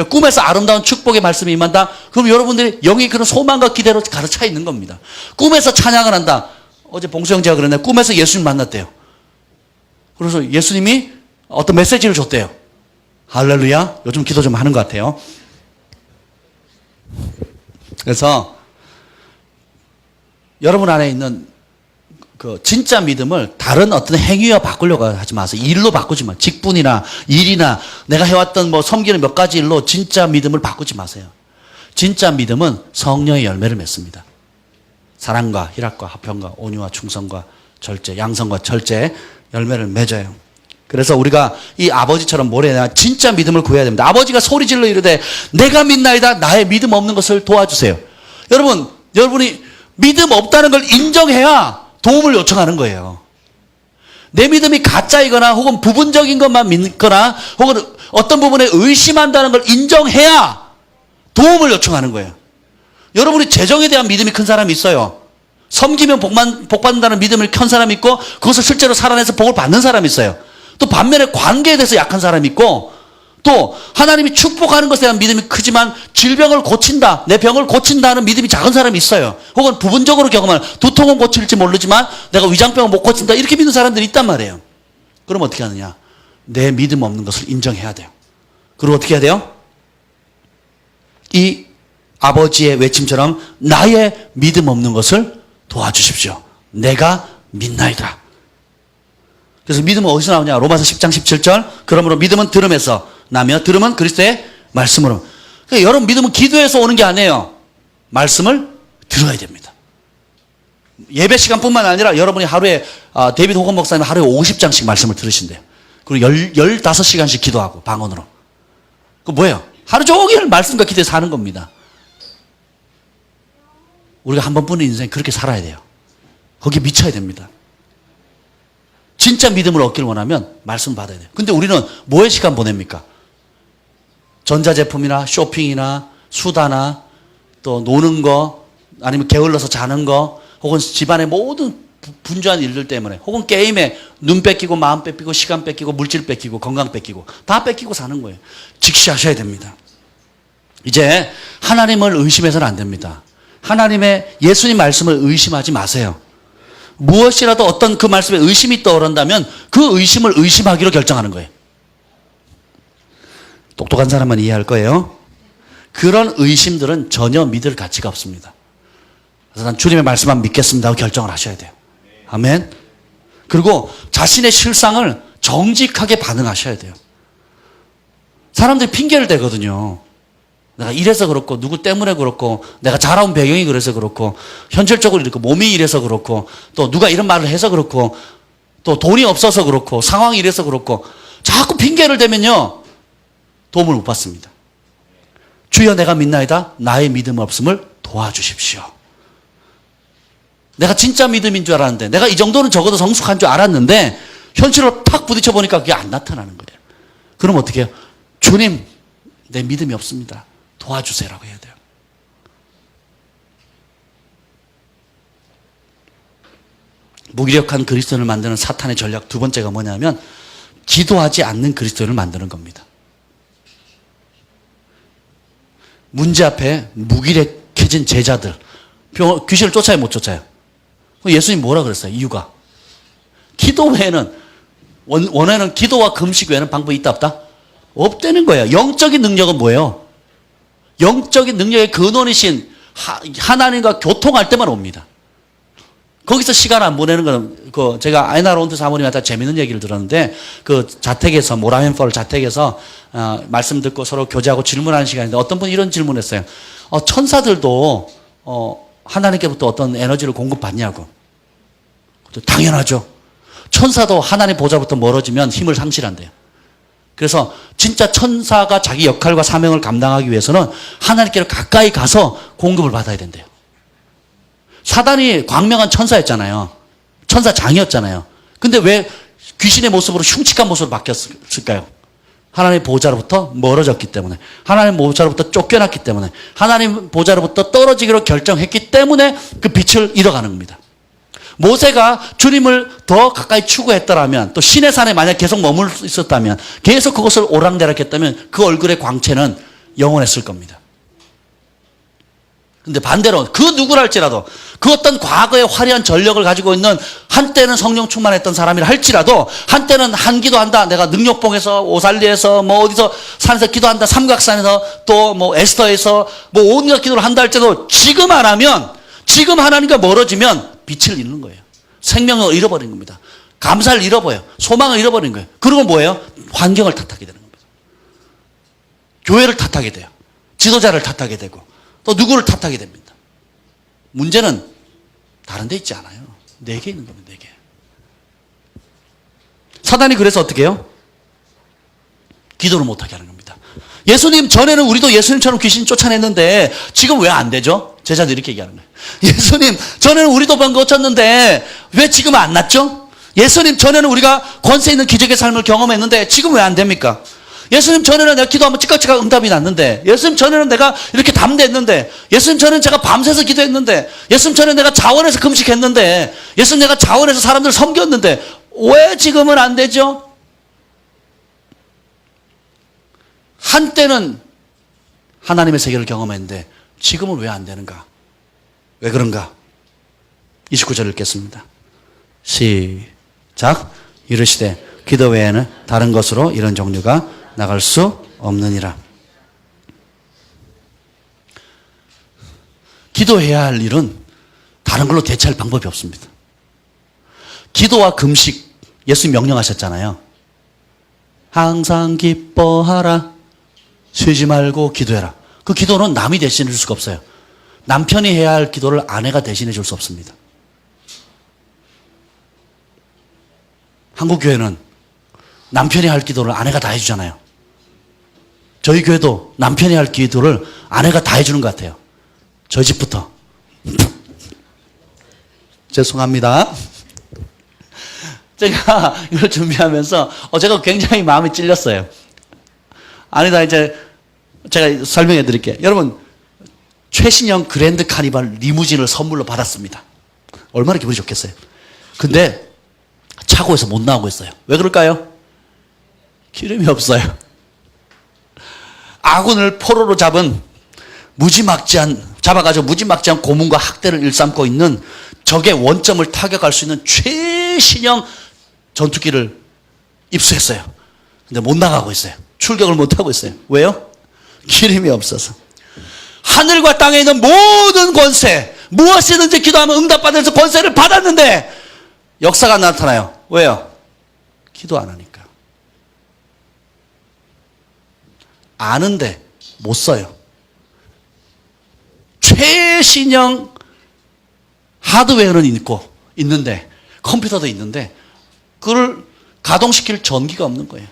꿈에서 아름다운 축복의 말씀이 임한다. 그럼 여러분들이 영이 그런 소망과 기대로 가득차 있는 겁니다. 꿈에서 찬양을 한다. 어제 봉수 형제가 그랬는데 꿈에서 예수님 만났대요. 그래서 예수님이 어떤 메시지를 줬대요. 할렐루야. 요즘 기도 좀 하는 것 같아요. 그래서 여러분 안에 있는 그 진짜 믿음을 다른 어떤 행위와 바꾸려고 하지 마세요. 일로 바꾸지 마. 직분이나 일이나 내가 해왔던 뭐 섬기는 몇 가지 일로 진짜 믿음을 바꾸지 마세요. 진짜 믿음은 성령의 열매를 맺습니다. 사랑과 희락과 화평과 온유와 충성과 절제, 양성과 절제 열매를 맺어요. 그래서 우리가 이 아버지처럼 뭐래냐, 진짜 믿음을 구해야 됩니다. 아버지가 소리질러 이르되 내가 믿나이다. 나의 믿음 없는 것을 도와주세요. 여러분이 믿음 없다는 걸 인정해야 도움을 요청하는 거예요. 내 믿음이 가짜이거나 혹은 부분적인 것만 믿거나 혹은 어떤 부분에 의심한다는 걸 인정해야 도움을 요청하는 거예요. 여러분이 재정에 대한 믿음이 큰 사람이 있어요. 섬기면 복 받는다는 믿음을 큰 사람이 있고 그것을 실제로 살아내서 복을 받는 사람이 있어요. 또 반면에 관계에 대해서 약한 사람이 있고 또 하나님이 축복하는 것에 대한 믿음이 크지만 질병을 고친다, 내 병을 고친다는 믿음이 작은 사람이 있어요. 혹은 부분적으로 경험한 두통은 고칠지 모르지만 내가 위장병은 못 고친다 이렇게 믿는 사람들이 있단 말이에요. 그럼 어떻게 하느냐? 내 믿음 없는 것을 인정해야 돼요. 그리고 어떻게 해야 돼요? 이 아버지의 외침처럼 나의 믿음 없는 것을 도와주십시오. 내가 믿나이다. 그래서 믿음은 어디서 나오냐? 로마서 10장 17절. 그러므로 믿음은 들음에서 나며 들음은 그리스도의 말씀으로. 그러니까 여러분 믿음은 기도에서 오는 게 아니에요. 말씀을 들어야 됩니다. 예배 시간뿐만 아니라 여러분이 하루에 데이비드 호건 목사님 하루에 50장씩 말씀을 들으신대요. 그리고 15시간씩 기도하고 방언으로. 그 뭐예요? 하루 종일 말씀과 기도에 사는 겁니다. 우리가 한 번뿐인 인생 그렇게 살아야 돼요. 거기에 미쳐야 됩니다. 진짜 믿음을 얻기를 원하면 말씀 받아야 돼요. 근데 우리는 뭐에 시간 보냅니까? 전자제품이나 쇼핑이나 수다나 또 노는 거 아니면 게을러서 자는 거 혹은 집안의 모든 분주한 일들 때문에 혹은 게임에 눈 뺏기고 마음 뺏기고 시간 뺏기고 물질 뺏기고 건강 뺏기고 다 뺏기고 사는 거예요. 직시하셔야 됩니다. 이제 하나님을 의심해서는 안 됩니다. 하나님의 예수님 말씀을 의심하지 마세요. 무엇이라도 어떤 그 말씀에 의심이 떠오른다면 그 의심을 의심하기로 결정하는 거예요. 똑똑한 사람은 이해할 거예요. 그런 의심들은 전혀 믿을 가치가 없습니다. 그래서 난 주님의 말씀만 믿겠습니다 하고 결정을 하셔야 돼요. 아멘. 그리고 자신의 실상을 정직하게 반응하셔야 돼요. 사람들이 핑계를 대거든요. 내가 이래서 그렇고 누구 때문에 그렇고 내가 자라온 배경이 그래서 그렇고 현실적으로 이렇게 몸이 이래서 그렇고 또 누가 이런 말을 해서 그렇고 또 돈이 없어서 그렇고 상황이 이래서 그렇고 자꾸 핑계를 대면요 도움을 못 받습니다. 주여 내가 믿나이다. 나의 믿음 없음을 도와주십시오. 내가 진짜 믿음인 줄 알았는데 내가 이 정도는 적어도 성숙한 줄 알았는데 현실로 탁 부딪혀 보니까 그게 안 나타나는 거예요. 그럼 어떻게 해요? 주님 내 믿음이 없습니다. 도와주세요라고 해야 돼요. 무기력한 그리스도인을 만드는 사탄의 전략 두 번째가 뭐냐면 기도하지 않는 그리스도인을 만드는 겁니다. 문제 앞에 무기력해진 제자들 귀신을 쫓아요 못 쫓아요? 예수님 뭐라 그랬어요? 이유가 기도 외에는 원래는 기도와 금식 외에는 방법이 있다 없다? 없다는 거예요. 영적인 능력은 뭐예요? 영적인 능력의 근원이신 하나님과 교통할 때만 옵니다. 거기서 시간 안 보내는 거는 제가 아이나론트 사모님한테 재밌는 얘기를 들었는데 그 자택에서 모라멘펄 자택에서 말씀 듣고 서로 교제하고 질문하는 시간인데 어떤 분이 이런 질문했어요. 천사들도 하나님께부터 어떤 에너지를 공급받냐고. 당연하죠. 천사도 하나님 보좌부터 멀어지면 힘을 상실한대요. 그래서 진짜 천사가 자기 역할과 사명을 감당하기 위해서는 하나님께로 가까이 가서 공급을 받아야 된대요. 사단이 광명한 천사였잖아요. 천사장이었잖아요. 근데 왜 귀신의 모습으로 흉측한 모습으로 바뀌었을까요? 하나님 보좌로부터 멀어졌기 때문에, 하나님 보좌로부터 쫓겨났기 때문에, 하나님 보좌로부터 떨어지기로 결정했기 때문에 그 빛을 잃어가는 겁니다. 모세가 주님을 더 가까이 추구했더라면, 또 신의 산에 만약 계속 머물 수 있었다면, 계속 그것을 오랑대락했다면 그 얼굴의 광채는 영원했을 겁니다. 근데 반대로 그 누구랄지라도 그 어떤 과거의 화려한 전력을 가지고 있는 한때는 성령 충만했던 사람이라 할지라도 한때는 한기도 한다. 내가 능력봉에서 오살리에서 뭐 어디서 산에서 기도한다. 삼각산에서 또 뭐 에스더에서 뭐 온갖 기도를 한다 할지라도 지금 안 하면 지금 하나님과 멀어지면 빛을 잃는 거예요. 생명을 잃어버린 겁니다. 감사를 잃어버려요. 소망을 잃어버린 거예요. 그리고 뭐예요? 환경을 탓하게 되는 겁니다. 교회를 탓하게 돼요. 지도자를 탓하게 되고 또 누구를 탓하게 됩니다. 문제는 다른 데 있지 않아요. 내게 있는 겁니다. 내게. 사단이 그래서 어떻게 해요? 기도를 못하게 하는 겁니다. 예수님 전에는 우리도 예수님처럼 귀신 쫓아냈는데 지금 왜 안 되죠? 제자들이 이렇게 얘기하는 거예요. 예수님 전에는 우리도 병 고쳤는데 왜 지금 안 낫죠? 예수님 전에는 우리가 권세 있는 기적의 삶을 경험했는데 지금 왜 안 됩니까? 예수님 전에는 내가 기도하면 찌깍찌깍 응답이 났는데, 예수님 전에는 내가 이렇게 담대했는데, 예수님 전에는 제가 밤새서 기도했는데, 예수님 전에는 내가 자원해서 금식했는데, 예수님 내가 자원해서 사람들 섬겼는데 왜 지금은 안 되죠? 한때는 하나님의 세계를 경험했는데 지금은 왜 안 되는가? 왜 그런가? 29절 읽겠습니다. 시작. 이르시되 기도 외에는 다른 것으로 이런 종류가 나갈 수 없느니라. 기도해야 할 일은 다른 걸로 대체할 방법이 없습니다. 기도와 금식, 예수님 명령하셨잖아요. 항상 기뻐하라. 쉬지 말고 기도해라. 그 기도는 남이 대신해 줄 수가 없어요. 남편이 해야 할 기도를 아내가 대신해 줄 수 없습니다. 한국 교회는 남편이 할 기도를 아내가 다 해주잖아요. 저희 교회도 남편이 할 기도를 아내가 다 해주는 것 같아요. 저희 집부터. 죄송합니다. 제가 이걸 준비하면서 제가 굉장히 마음이 찔렸어요. 아니다, 이제 제가 설명해 드릴게요. 여러분, 최신형 그랜드 카니발 리무진을 선물로 받았습니다. 얼마나 기분이 좋겠어요. 근데 차고에서 못 나오고 있어요. 왜 그럴까요? 기름이 없어요. 아군을 포로로 잡아가지고 무지막지한 고문과 학대를 일삼고 있는 적의 원점을 타격할 수 있는 최신형 전투기를 입수했어요. 근데 못 나가고 있어요. 출격을 못 하고 있어요. 왜요? 기름이 없어서. 하늘과 땅에 있는 모든 권세, 무엇이든지 기도하면 응답받아서 권세를 받았는데 역사가 나타나요. 왜요? 기도 안 하니까. 아는데 못 써요. 최신형 하드웨어는 있는데 컴퓨터도 있는데 그걸 가동시킬 전기가 없는 거예요.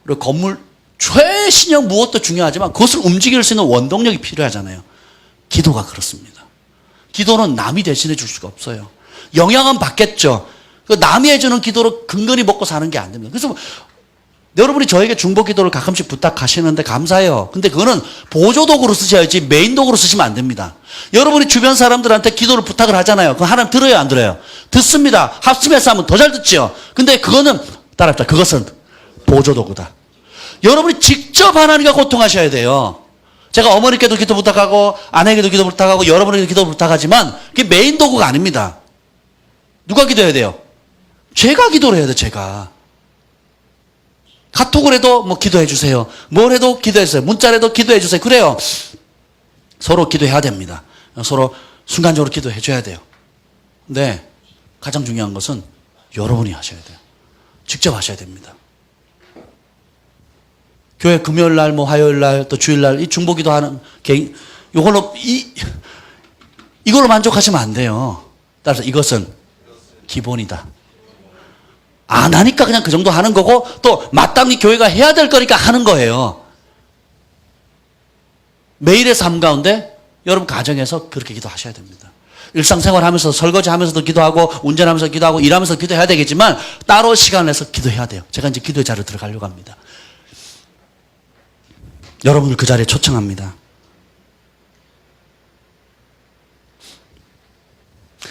그리고 건물 최신형 무엇도 중요하지만 그것을 움직일 수 있는 원동력이 필요하잖아요. 기도가 그렇습니다. 기도는 남이 대신해 줄 수가 없어요. 영향은 받겠죠. 그 남이 해주는 기도로 근근히 먹고 사는 게 안 됩니다. 그래서 여러분이 저에게 중보 기도를 가끔씩 부탁하시는데 감사해요. 근데 그거는 보조도구로 쓰셔야지 메인 도구로 쓰시면 안 됩니다. 여러분이 주변 사람들한테 기도를 부탁을 하잖아요. 그럼 하나님 들어요, 안 들어요? 듣습니다. 합심해서 하면 더 잘 듣죠. 근데 그거는 따라합시다. 그것은 보조도구다. 여러분이 직접 하나님과 고통하셔야 돼요. 제가 어머니께도 기도 부탁하고 아내에게도 기도 부탁하고 여러분에게도 기도 부탁하지만 그게 메인 도구가 아닙니다. 누가 기도해야 돼요? 제가 기도를 해야 돼요. 제가. 카톡을 해도 뭐 기도해 주세요. 뭘 해도 기도해 주세요. 문자를 해도 기도해 주세요. 그래요. 서로 기도해야 됩니다. 서로 순간적으로 기도해 줘야 돼요. 근데 가장 중요한 것은 여러분이 하셔야 돼요. 직접 하셔야 됩니다. 교회 금요일 날, 뭐 화요일 날, 또 주일 날 이 중보기도 하는 개인 이걸로 이걸로 만족하시면 안 돼요. 따라서 이것은 기본이다. 안 하니까 그냥 그 정도 하는 거고 또 마땅히 교회가 해야 될 거니까 하는 거예요. 매일의 삶 가운데 여러분 가정에서 그렇게 기도하셔야 됩니다. 일상생활 하면서 설거지 하면서도 기도하고 운전하면서 기도하고 일하면서 기도해야 되겠지만 따로 시간을 내서 기도해야 돼요. 제가 이제 기도의 자리로 들어가려고 합니다. 여러분을 그 자리에 초청합니다.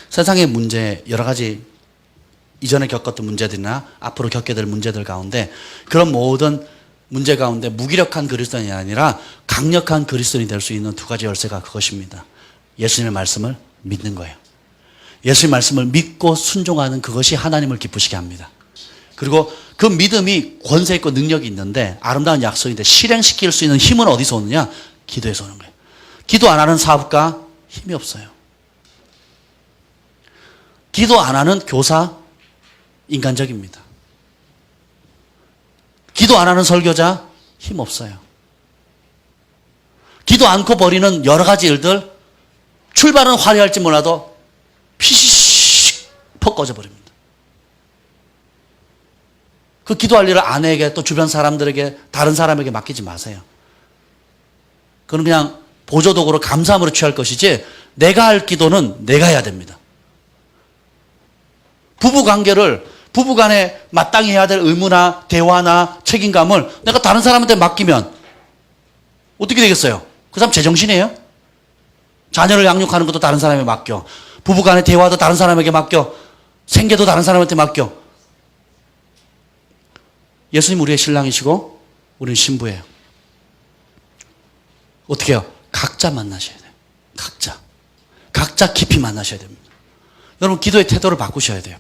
세상의 문제 여러 가지 이전에 겪었던 문제들이나 앞으로 겪게 될 문제들 가운데 그런 모든 문제 가운데 무기력한 그리스도인이 아니라 강력한 그리스도인이 될 수 있는 두 가지 열쇠가 그것입니다. 예수님의 말씀을 믿는 거예요. 예수님의 말씀을 믿고 순종하는 그것이 하나님을 기쁘시게 합니다. 그리고 그 믿음이 권세 있고 능력이 있는데 아름다운 약속인데 실행시킬 수 있는 힘은 어디서 오느냐? 기도에서 오는 거예요. 기도 안 하는 사업가 힘이 없어요. 기도 안 하는 교사 인간적입니다. 기도 안 하는 설교자 힘 없어요. 기도 않고 버리는 여러 가지 일들 출발은 화려할지 몰라도 피시식 퍽 꺼져버립니다. 그 기도할 일을 아내에게 또 주변 사람들에게 다른 사람에게 맡기지 마세요. 그건 그냥 보조도구로 감사함으로 취할 것이지 내가 할 기도는 내가 해야 됩니다. 부부간에 마땅히 해야 될 의무나 대화나 책임감을 내가 다른 사람한테 맡기면 어떻게 되겠어요? 그 사람 제정신이에요? 자녀를 양육하는 것도 다른 사람에게 맡겨. 부부간의 대화도 다른 사람에게 맡겨. 생계도 다른 사람한테 맡겨. 예수님 우리의 신랑이시고 우리는 신부예요. 어떻게 해요? 각자 만나셔야 돼요. 각자 깊이 만나셔야 됩니다. 여러분 기도의 태도를 바꾸셔야 돼요.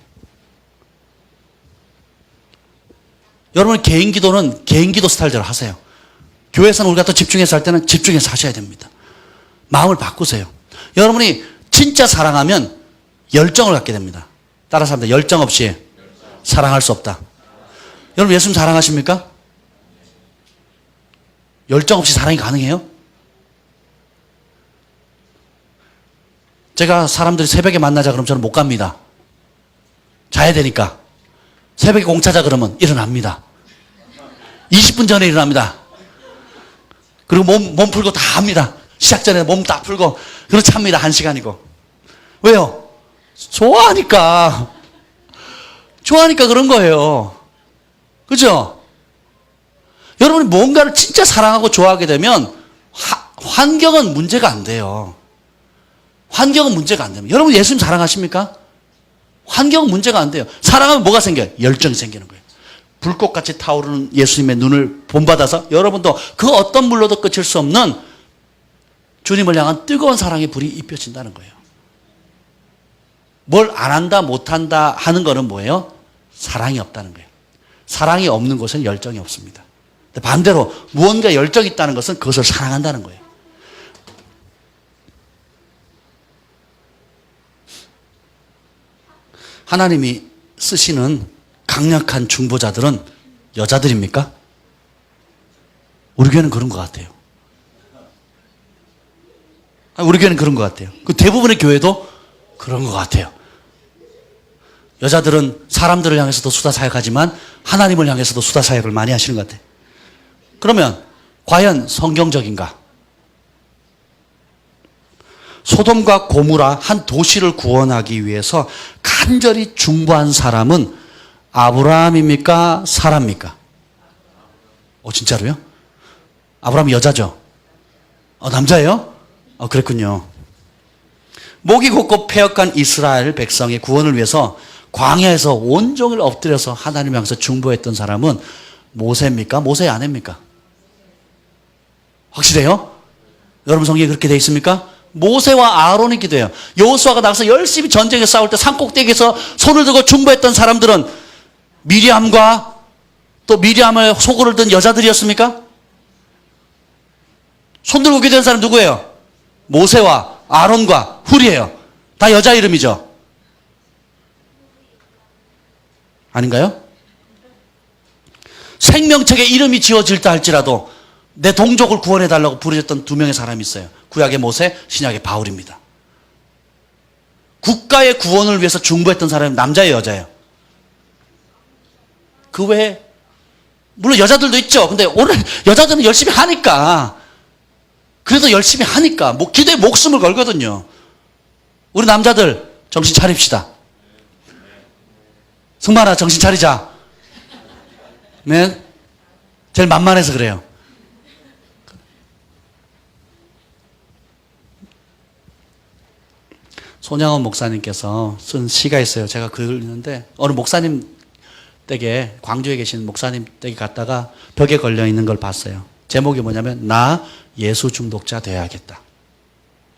여러분 개인 기도는 개인 기도 스타일대로 하세요. 교회에서는 우리가 또 집중해서 할 때는 집중해서 하셔야 됩니다. 마음을 바꾸세요. 여러분이 진짜 사랑하면 열정을 갖게 됩니다. 따라서 합니다. 열정 없이 사랑할 수 없다. 여러분 예수님 사랑하십니까? 열정 없이 사랑이 가능해요? 제가 사람들이 새벽에 만나자 그러면 저는 못 갑니다. 자야 되니까. 새벽에 공차자 그러면 일어납니다. 20분 전에 일어납니다. 그리고 몸 풀고 다 합니다. 시작 전에 몸 다 풀고 그리고 찹니다. 1시간이고. 왜요? 좋아하니까 그런 거예요. 그죠? 여러분이 뭔가를 진짜 사랑하고 좋아하게 되면 환경은 문제가 안 돼요. 환경은 문제가 안 됩니다. 여러분 예수님 사랑하십니까? 환경은 문제가 안 돼요. 사랑하면 뭐가 생겨요? 열정이 생기는 거예요. 불꽃같이 타오르는 예수님의 눈을 본받아서 여러분도 그 어떤 물로도 그칠 수 없는 주님을 향한 뜨거운 사랑의 불이 입혀진다는 거예요. 뭘 안 한다 못한다 하는 거는 뭐예요? 사랑이 없다는 거예요. 사랑이 없는 곳은 열정이 없습니다. 반대로 무언가 열정이 있다는 것은 그것을 사랑한다는 거예요. 하나님이 쓰시는 강력한 중보자들은 여자들입니까? 우리 교회는 그런 것 같아요. 우리 교회는 그런 것 같아요. 그 대부분의 교회도 그런 것 같아요. 여자들은 사람들을 향해서도 수다 사역하지만 하나님을 향해서도 수다 사역을 많이 하시는 것 같아요. 그러면 과연 성경적인가? 소돔과 고무라 한 도시를 구원하기 위해서 간절히 중보한 사람은 아브라함입니까? 사라입니까? 진짜로요? 아브라함이 여자죠? 남자예요? 그랬군요. 목이 곧고 패역한 이스라엘 백성의 구원을 위해서 광야에서 온종일 엎드려서 하나님 향해서 중보했던 사람은 모세입니까? 모세의 아내입니까? 확실해요? 여러분 성경에 그렇게 되어 있습니까? 모세와 아론이 기도해요. 여호수아가 나가서 열심히 전쟁에 싸울 때 산꼭대기에서 손을 들고 중보했던 사람들은 미리암과 또 미리암을 속으로 든 여자들이었습니까? 손 들고 기도한 사람 누구예요? 모세와 아론과 훌이에요. 다 여자 이름이죠. 아닌가요? 생명책에 이름이 지어질다 할지라도 내 동족을 구원해달라고 부르셨던 두 명의 사람이 있어요. 구약의 모세, 신약의 바울입니다. 국가의 구원을 위해서 중보했던 사람은 남자예요, 여자예요? 그 외에 물론 여자들도 있죠. 근데 오늘 여자들은 열심히 하니까 그래도 열심히 하니까 기도에 목숨을 걸거든요. 우리 남자들 정신 차립시다. 승만아 정신 차리자. 네? 제일 만만해서 그래요. 손양원 목사님께서 쓴 시가 있어요. 제가 글을 읽는데 어느 목사님 댁에 광주에 계신 목사님 댁에 갔다가 벽에 걸려 있는 걸 봤어요. 제목이 뭐냐면 나 예수 중독자 되어야겠다.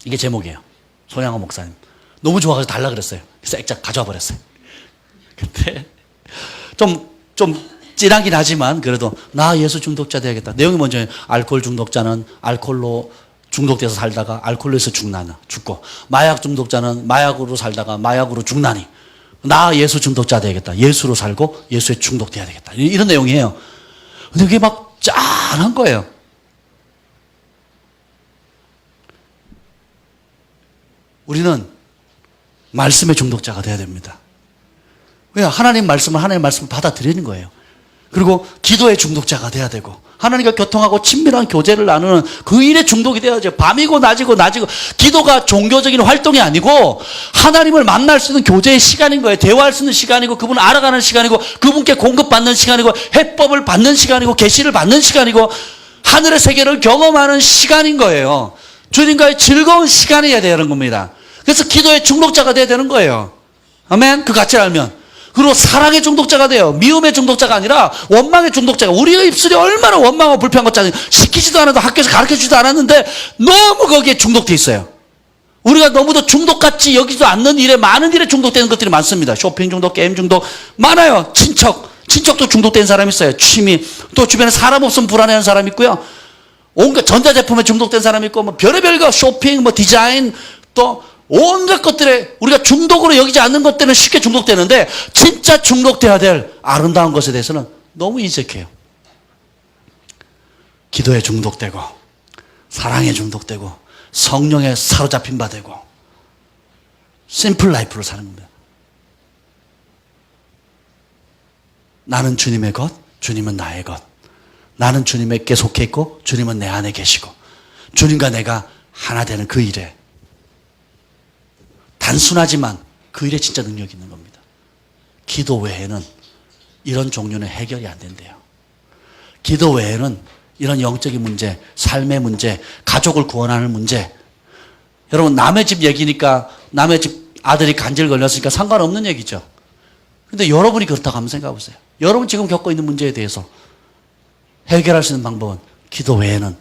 이게 제목이에요. 손양원 목사님. 너무 좋아서 달라 그랬어요. 그래서 액자 가져와 버렸어요. 근데 좀 찐하긴 하지만 그래도 나 예수 중독자 되어야겠다. 내용이 먼저 알코올 중독자는 알코올로 중독돼서 살다가 알코올로 해서 죽고 마약 중독자는 마약으로 살다가 마약으로 죽나니 나 예수 중독자 되야겠다. 예수로 살고 예수에 중독돼야 되겠다. 이런 내용이에요. 근데 그게 막 짠한 거예요. 우리는 말씀의 중독자가 돼야 됩니다. 왜? 하나님 말씀을 받아들이는 거예요. 그리고 기도의 중독자가 돼야 되고 하나님과 교통하고 친밀한 교제를 나누는 그 일에 중독이 돼야죠. 밤이고 낮이고 기도가 종교적인 활동이 아니고 하나님을 만날 수 있는 교제의 시간인 거예요. 대화할 수 있는 시간이고 그분을 알아가는 시간이고 그분께 공급받는 시간이고 해법을 받는 시간이고 계시를 받는 시간이고 하늘의 세계를 경험하는 시간인 거예요. 주님과의 즐거운 시간이어야 되는 겁니다. 그래서 기도의 중독자가 돼야 되는 거예요. 아멘? 그 가치를 알면. 그리고 사랑의 중독자가 돼요. 미움의 중독자가 아니라 원망의 중독자가. 우리의 입술이 얼마나 원망하고 불평한 것처럼 시키지도 않아도 학교에서 가르쳐주지도 않았는데 너무 거기에 중독돼 있어요. 우리가 너무도 중독같이 여기지도 않는 일에 많은 일에 중독되는 것들이 많습니다. 쇼핑 중독, 게임 중독 많아요. 친척도 중독된 사람 있어요. 취미, 또 주변에 사람 없으면 불안해하는 사람 있고요. 온갖 전자제품에 중독된 사람 있고 뭐 별의별 거 쇼핑, 뭐 디자인 또 온갖 것들에 우리가 중독으로 여기지 않는 것들은 쉽게 중독되는데 진짜 중독돼야 될 아름다운 것에 대해서는 너무 인색해요. 기도에 중독되고 사랑에 중독되고 성령에 사로잡힌 바 되고 심플 라이프를 사는 겁니다. 나는 주님의 것, 주님은 나의 것. 나는 주님에게 속해 있고 주님은 내 안에 계시고 주님과 내가 하나 되는 그 일에 단순하지만 그 일에 진짜 능력이 있는 겁니다. 기도 외에는 이런 종류는 해결이 안 된대요. 기도 외에는 이런 영적인 문제, 삶의 문제, 가족을 구원하는 문제. 여러분 남의 집 얘기니까 남의 집 아들이 간질 걸렸으니까 상관없는 얘기죠. 근데 여러분이 그렇다고 한번 생각해 보세요. 여러분 지금 겪고 있는 문제에 대해서 해결할 수 있는 방법은 기도 외에는,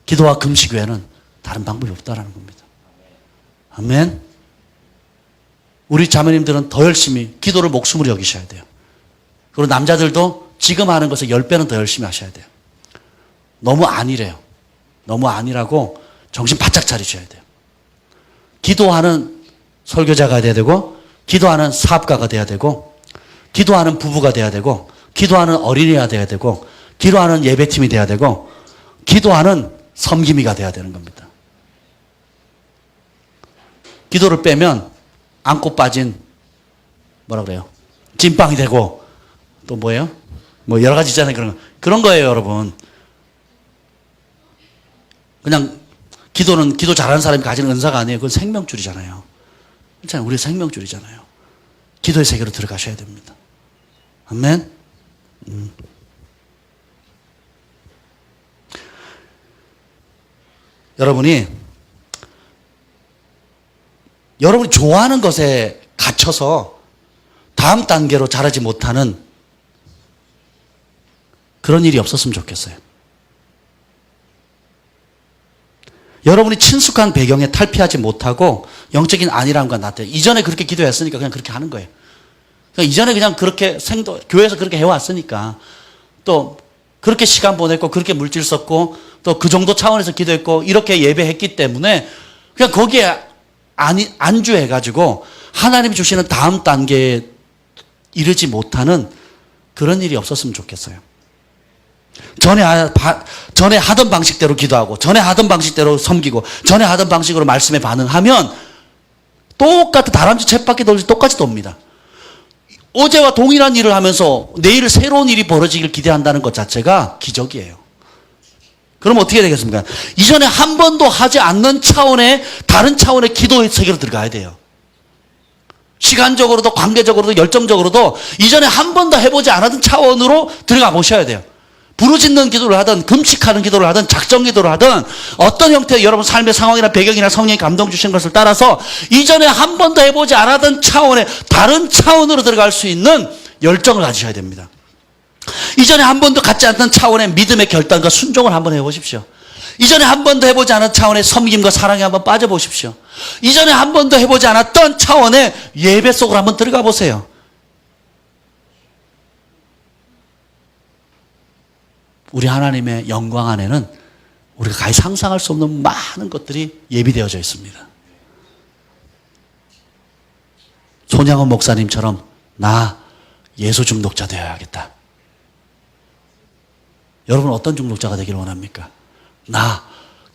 기도와 금식 외에는 다른 방법이 없다라는 겁니다. 아멘. 우리 자매님들은 더 열심히 기도를 목숨으로 여기셔야 돼요. 그리고 남자들도 지금 하는 것에 10배는 더 열심히 하셔야 돼요. 너무 안일해요. 너무 안일하고 정신 바짝 차리셔야 돼요. 기도하는 설교자가 돼야 되고 기도하는 사업가가 돼야 되고 기도하는 부부가 돼야 되고 기도하는 어린이가 돼야 되고 기도하는 예배팀이 돼야 되고 기도하는 섬김이가 돼야 되는 겁니다. 기도를 빼면 안고 빠진 뭐라 그래요? 찐빵이 되고 또 뭐예요? 뭐 여러 가지 있잖아요. 그런 거예요, 여러분. 그냥 기도는 기도 잘하는 사람이 가지는 은사가 아니에요. 그건 생명줄이잖아요. 그렇잖아요. 우리 생명줄이잖아요. 기도의 세계로 들어가셔야 됩니다. 아멘. 여러분이 좋아하는 것에 갇혀서 다음 단계로 자라지 못하는 그런 일이 없었으면 좋겠어요. 여러분이 친숙한 배경에 탈피하지 못하고 영적인 안일함과 나태. 이전에 그렇게 기도했으니까 그냥 그렇게 하는 거예요. 그러니까 이전에 그냥 그렇게 교회에서 그렇게 해왔으니까 또 그렇게 시간 보냈고 그렇게 물질 썼고 또 그 정도 차원에서 기도했고 이렇게 예배했기 때문에 그냥 거기에 안주해가지고 하나님이 주시는 다음 단계에 이르지 못하는 그런 일이 없었으면 좋겠어요. 전에 하던 방식대로 기도하고 전에 하던 방식대로 섬기고 전에 하던 방식으로 말씀에 반응하면 똑같은 다람쥐 쳇바퀴 돌듯이 똑같이 돕니다. 어제와 동일한 일을 하면서 내일 새로운 일이 벌어지길 기대한다는 것 자체가 기적이에요. 그럼 어떻게 되겠습니까? 이전에 한 번도 하지 않는 차원의 다른 차원의 기도의 세계로 들어가야 돼요. 시간적으로도 관계적으로도 열정적으로도 이전에 한 번도 해보지 않았던 차원으로 들어가 보셔야 돼요. 부르짖는 기도를 하든 금식하는 기도를 하든 작정 기도를 하든 어떤 형태의 여러분 삶의 상황이나 배경이나 성령이 감동 주신 것을 따라서 이전에 한 번도 해보지 않았던 차원의 다른 차원으로 들어갈 수 있는 열정을 가지셔야 됩니다. 이전에 한 번도 갖지 않던 차원의 믿음의 결단과 순종을 한번 해보십시오. 이전에 한 번도 해보지 않은 차원의 섬김과 사랑에 한번 빠져보십시오. 이전에 한 번도 해보지 않았던 차원의 예배 속으로 한번 들어가 보세요. 우리 하나님의 영광 안에는 우리가 가히 상상할 수 없는 많은 것들이 예비되어져 있습니다. 손양원 목사님처럼 나 예수 중독자 되어야겠다. 여러분 어떤 중독자가 되기를 원합니까? 나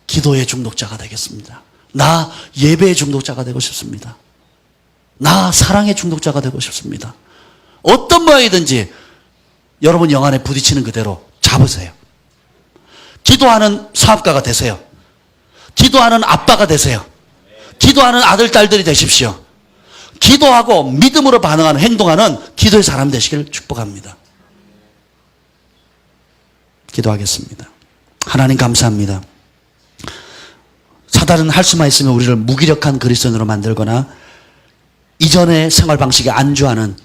기도의 중독자가 되겠습니다. 나 예배의 중독자가 되고 싶습니다. 나 사랑의 중독자가 되고 싶습니다. 어떤 모양이든지 여러분 영 안에 부딪히는 그대로 잡으세요. 기도하는 사업가가 되세요. 기도하는 아빠가 되세요. 기도하는 아들, 딸들이 되십시오. 기도하고 믿음으로 반응하는 행동하는 기도의 사람 되시기를 축복합니다. 기도하겠습니다. 하나님 감사합니다. 사단은 할 수만 있으면 우리를 무기력한 그리스도인으로 만들거나 이전의 생활 방식에 안주하는,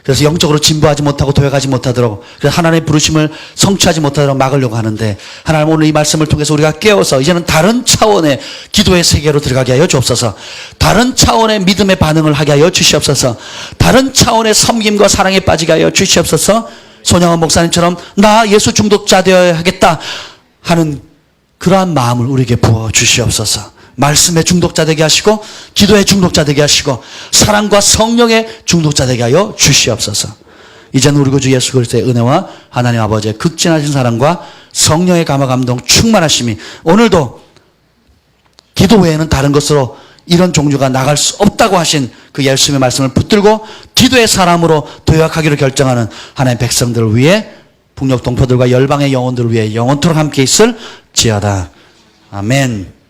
그래서 영적으로 진보하지 못하고 도약하지 못하도록, 그래서 하나님의 부르심을 성취하지 못하도록 막으려고 하는데, 하나님 오늘 이 말씀을 통해서 우리가 깨워서 이제는 다른 차원의 기도의 세계로 들어가게 하여 주옵소서. 다른 차원의 믿음의 반응을 하게 하여 주시옵소서. 다른 차원의 섬김과 사랑에 빠지게 하여 주시옵소서. 손양원 목사님처럼 나 예수 중독자 되어야 하겠다 하는 그러한 마음을 우리에게 부어 주시옵소서. 말씀의 중독자 되게 하시고 기도의 중독자 되게 하시고 사랑과 성령의 중독자 되게 하여 주시옵소서. 이제는 우리 구주 예수 그리스도의 은혜와 하나님 아버지의 극진하신 사랑과 성령의 감화 감동 충만하심이 오늘도 기도 외에는 다른 것으로 이런 종류가 나갈 수 없다고 하신 그 예수님의 말씀을 붙들고 기도의 사람으로 도약하기로 결정하는 하나님의 백성들을 위해 북녘 동포들과 열방의 영혼들을 위해 영원토록 함께 있을 지어다. 아멘.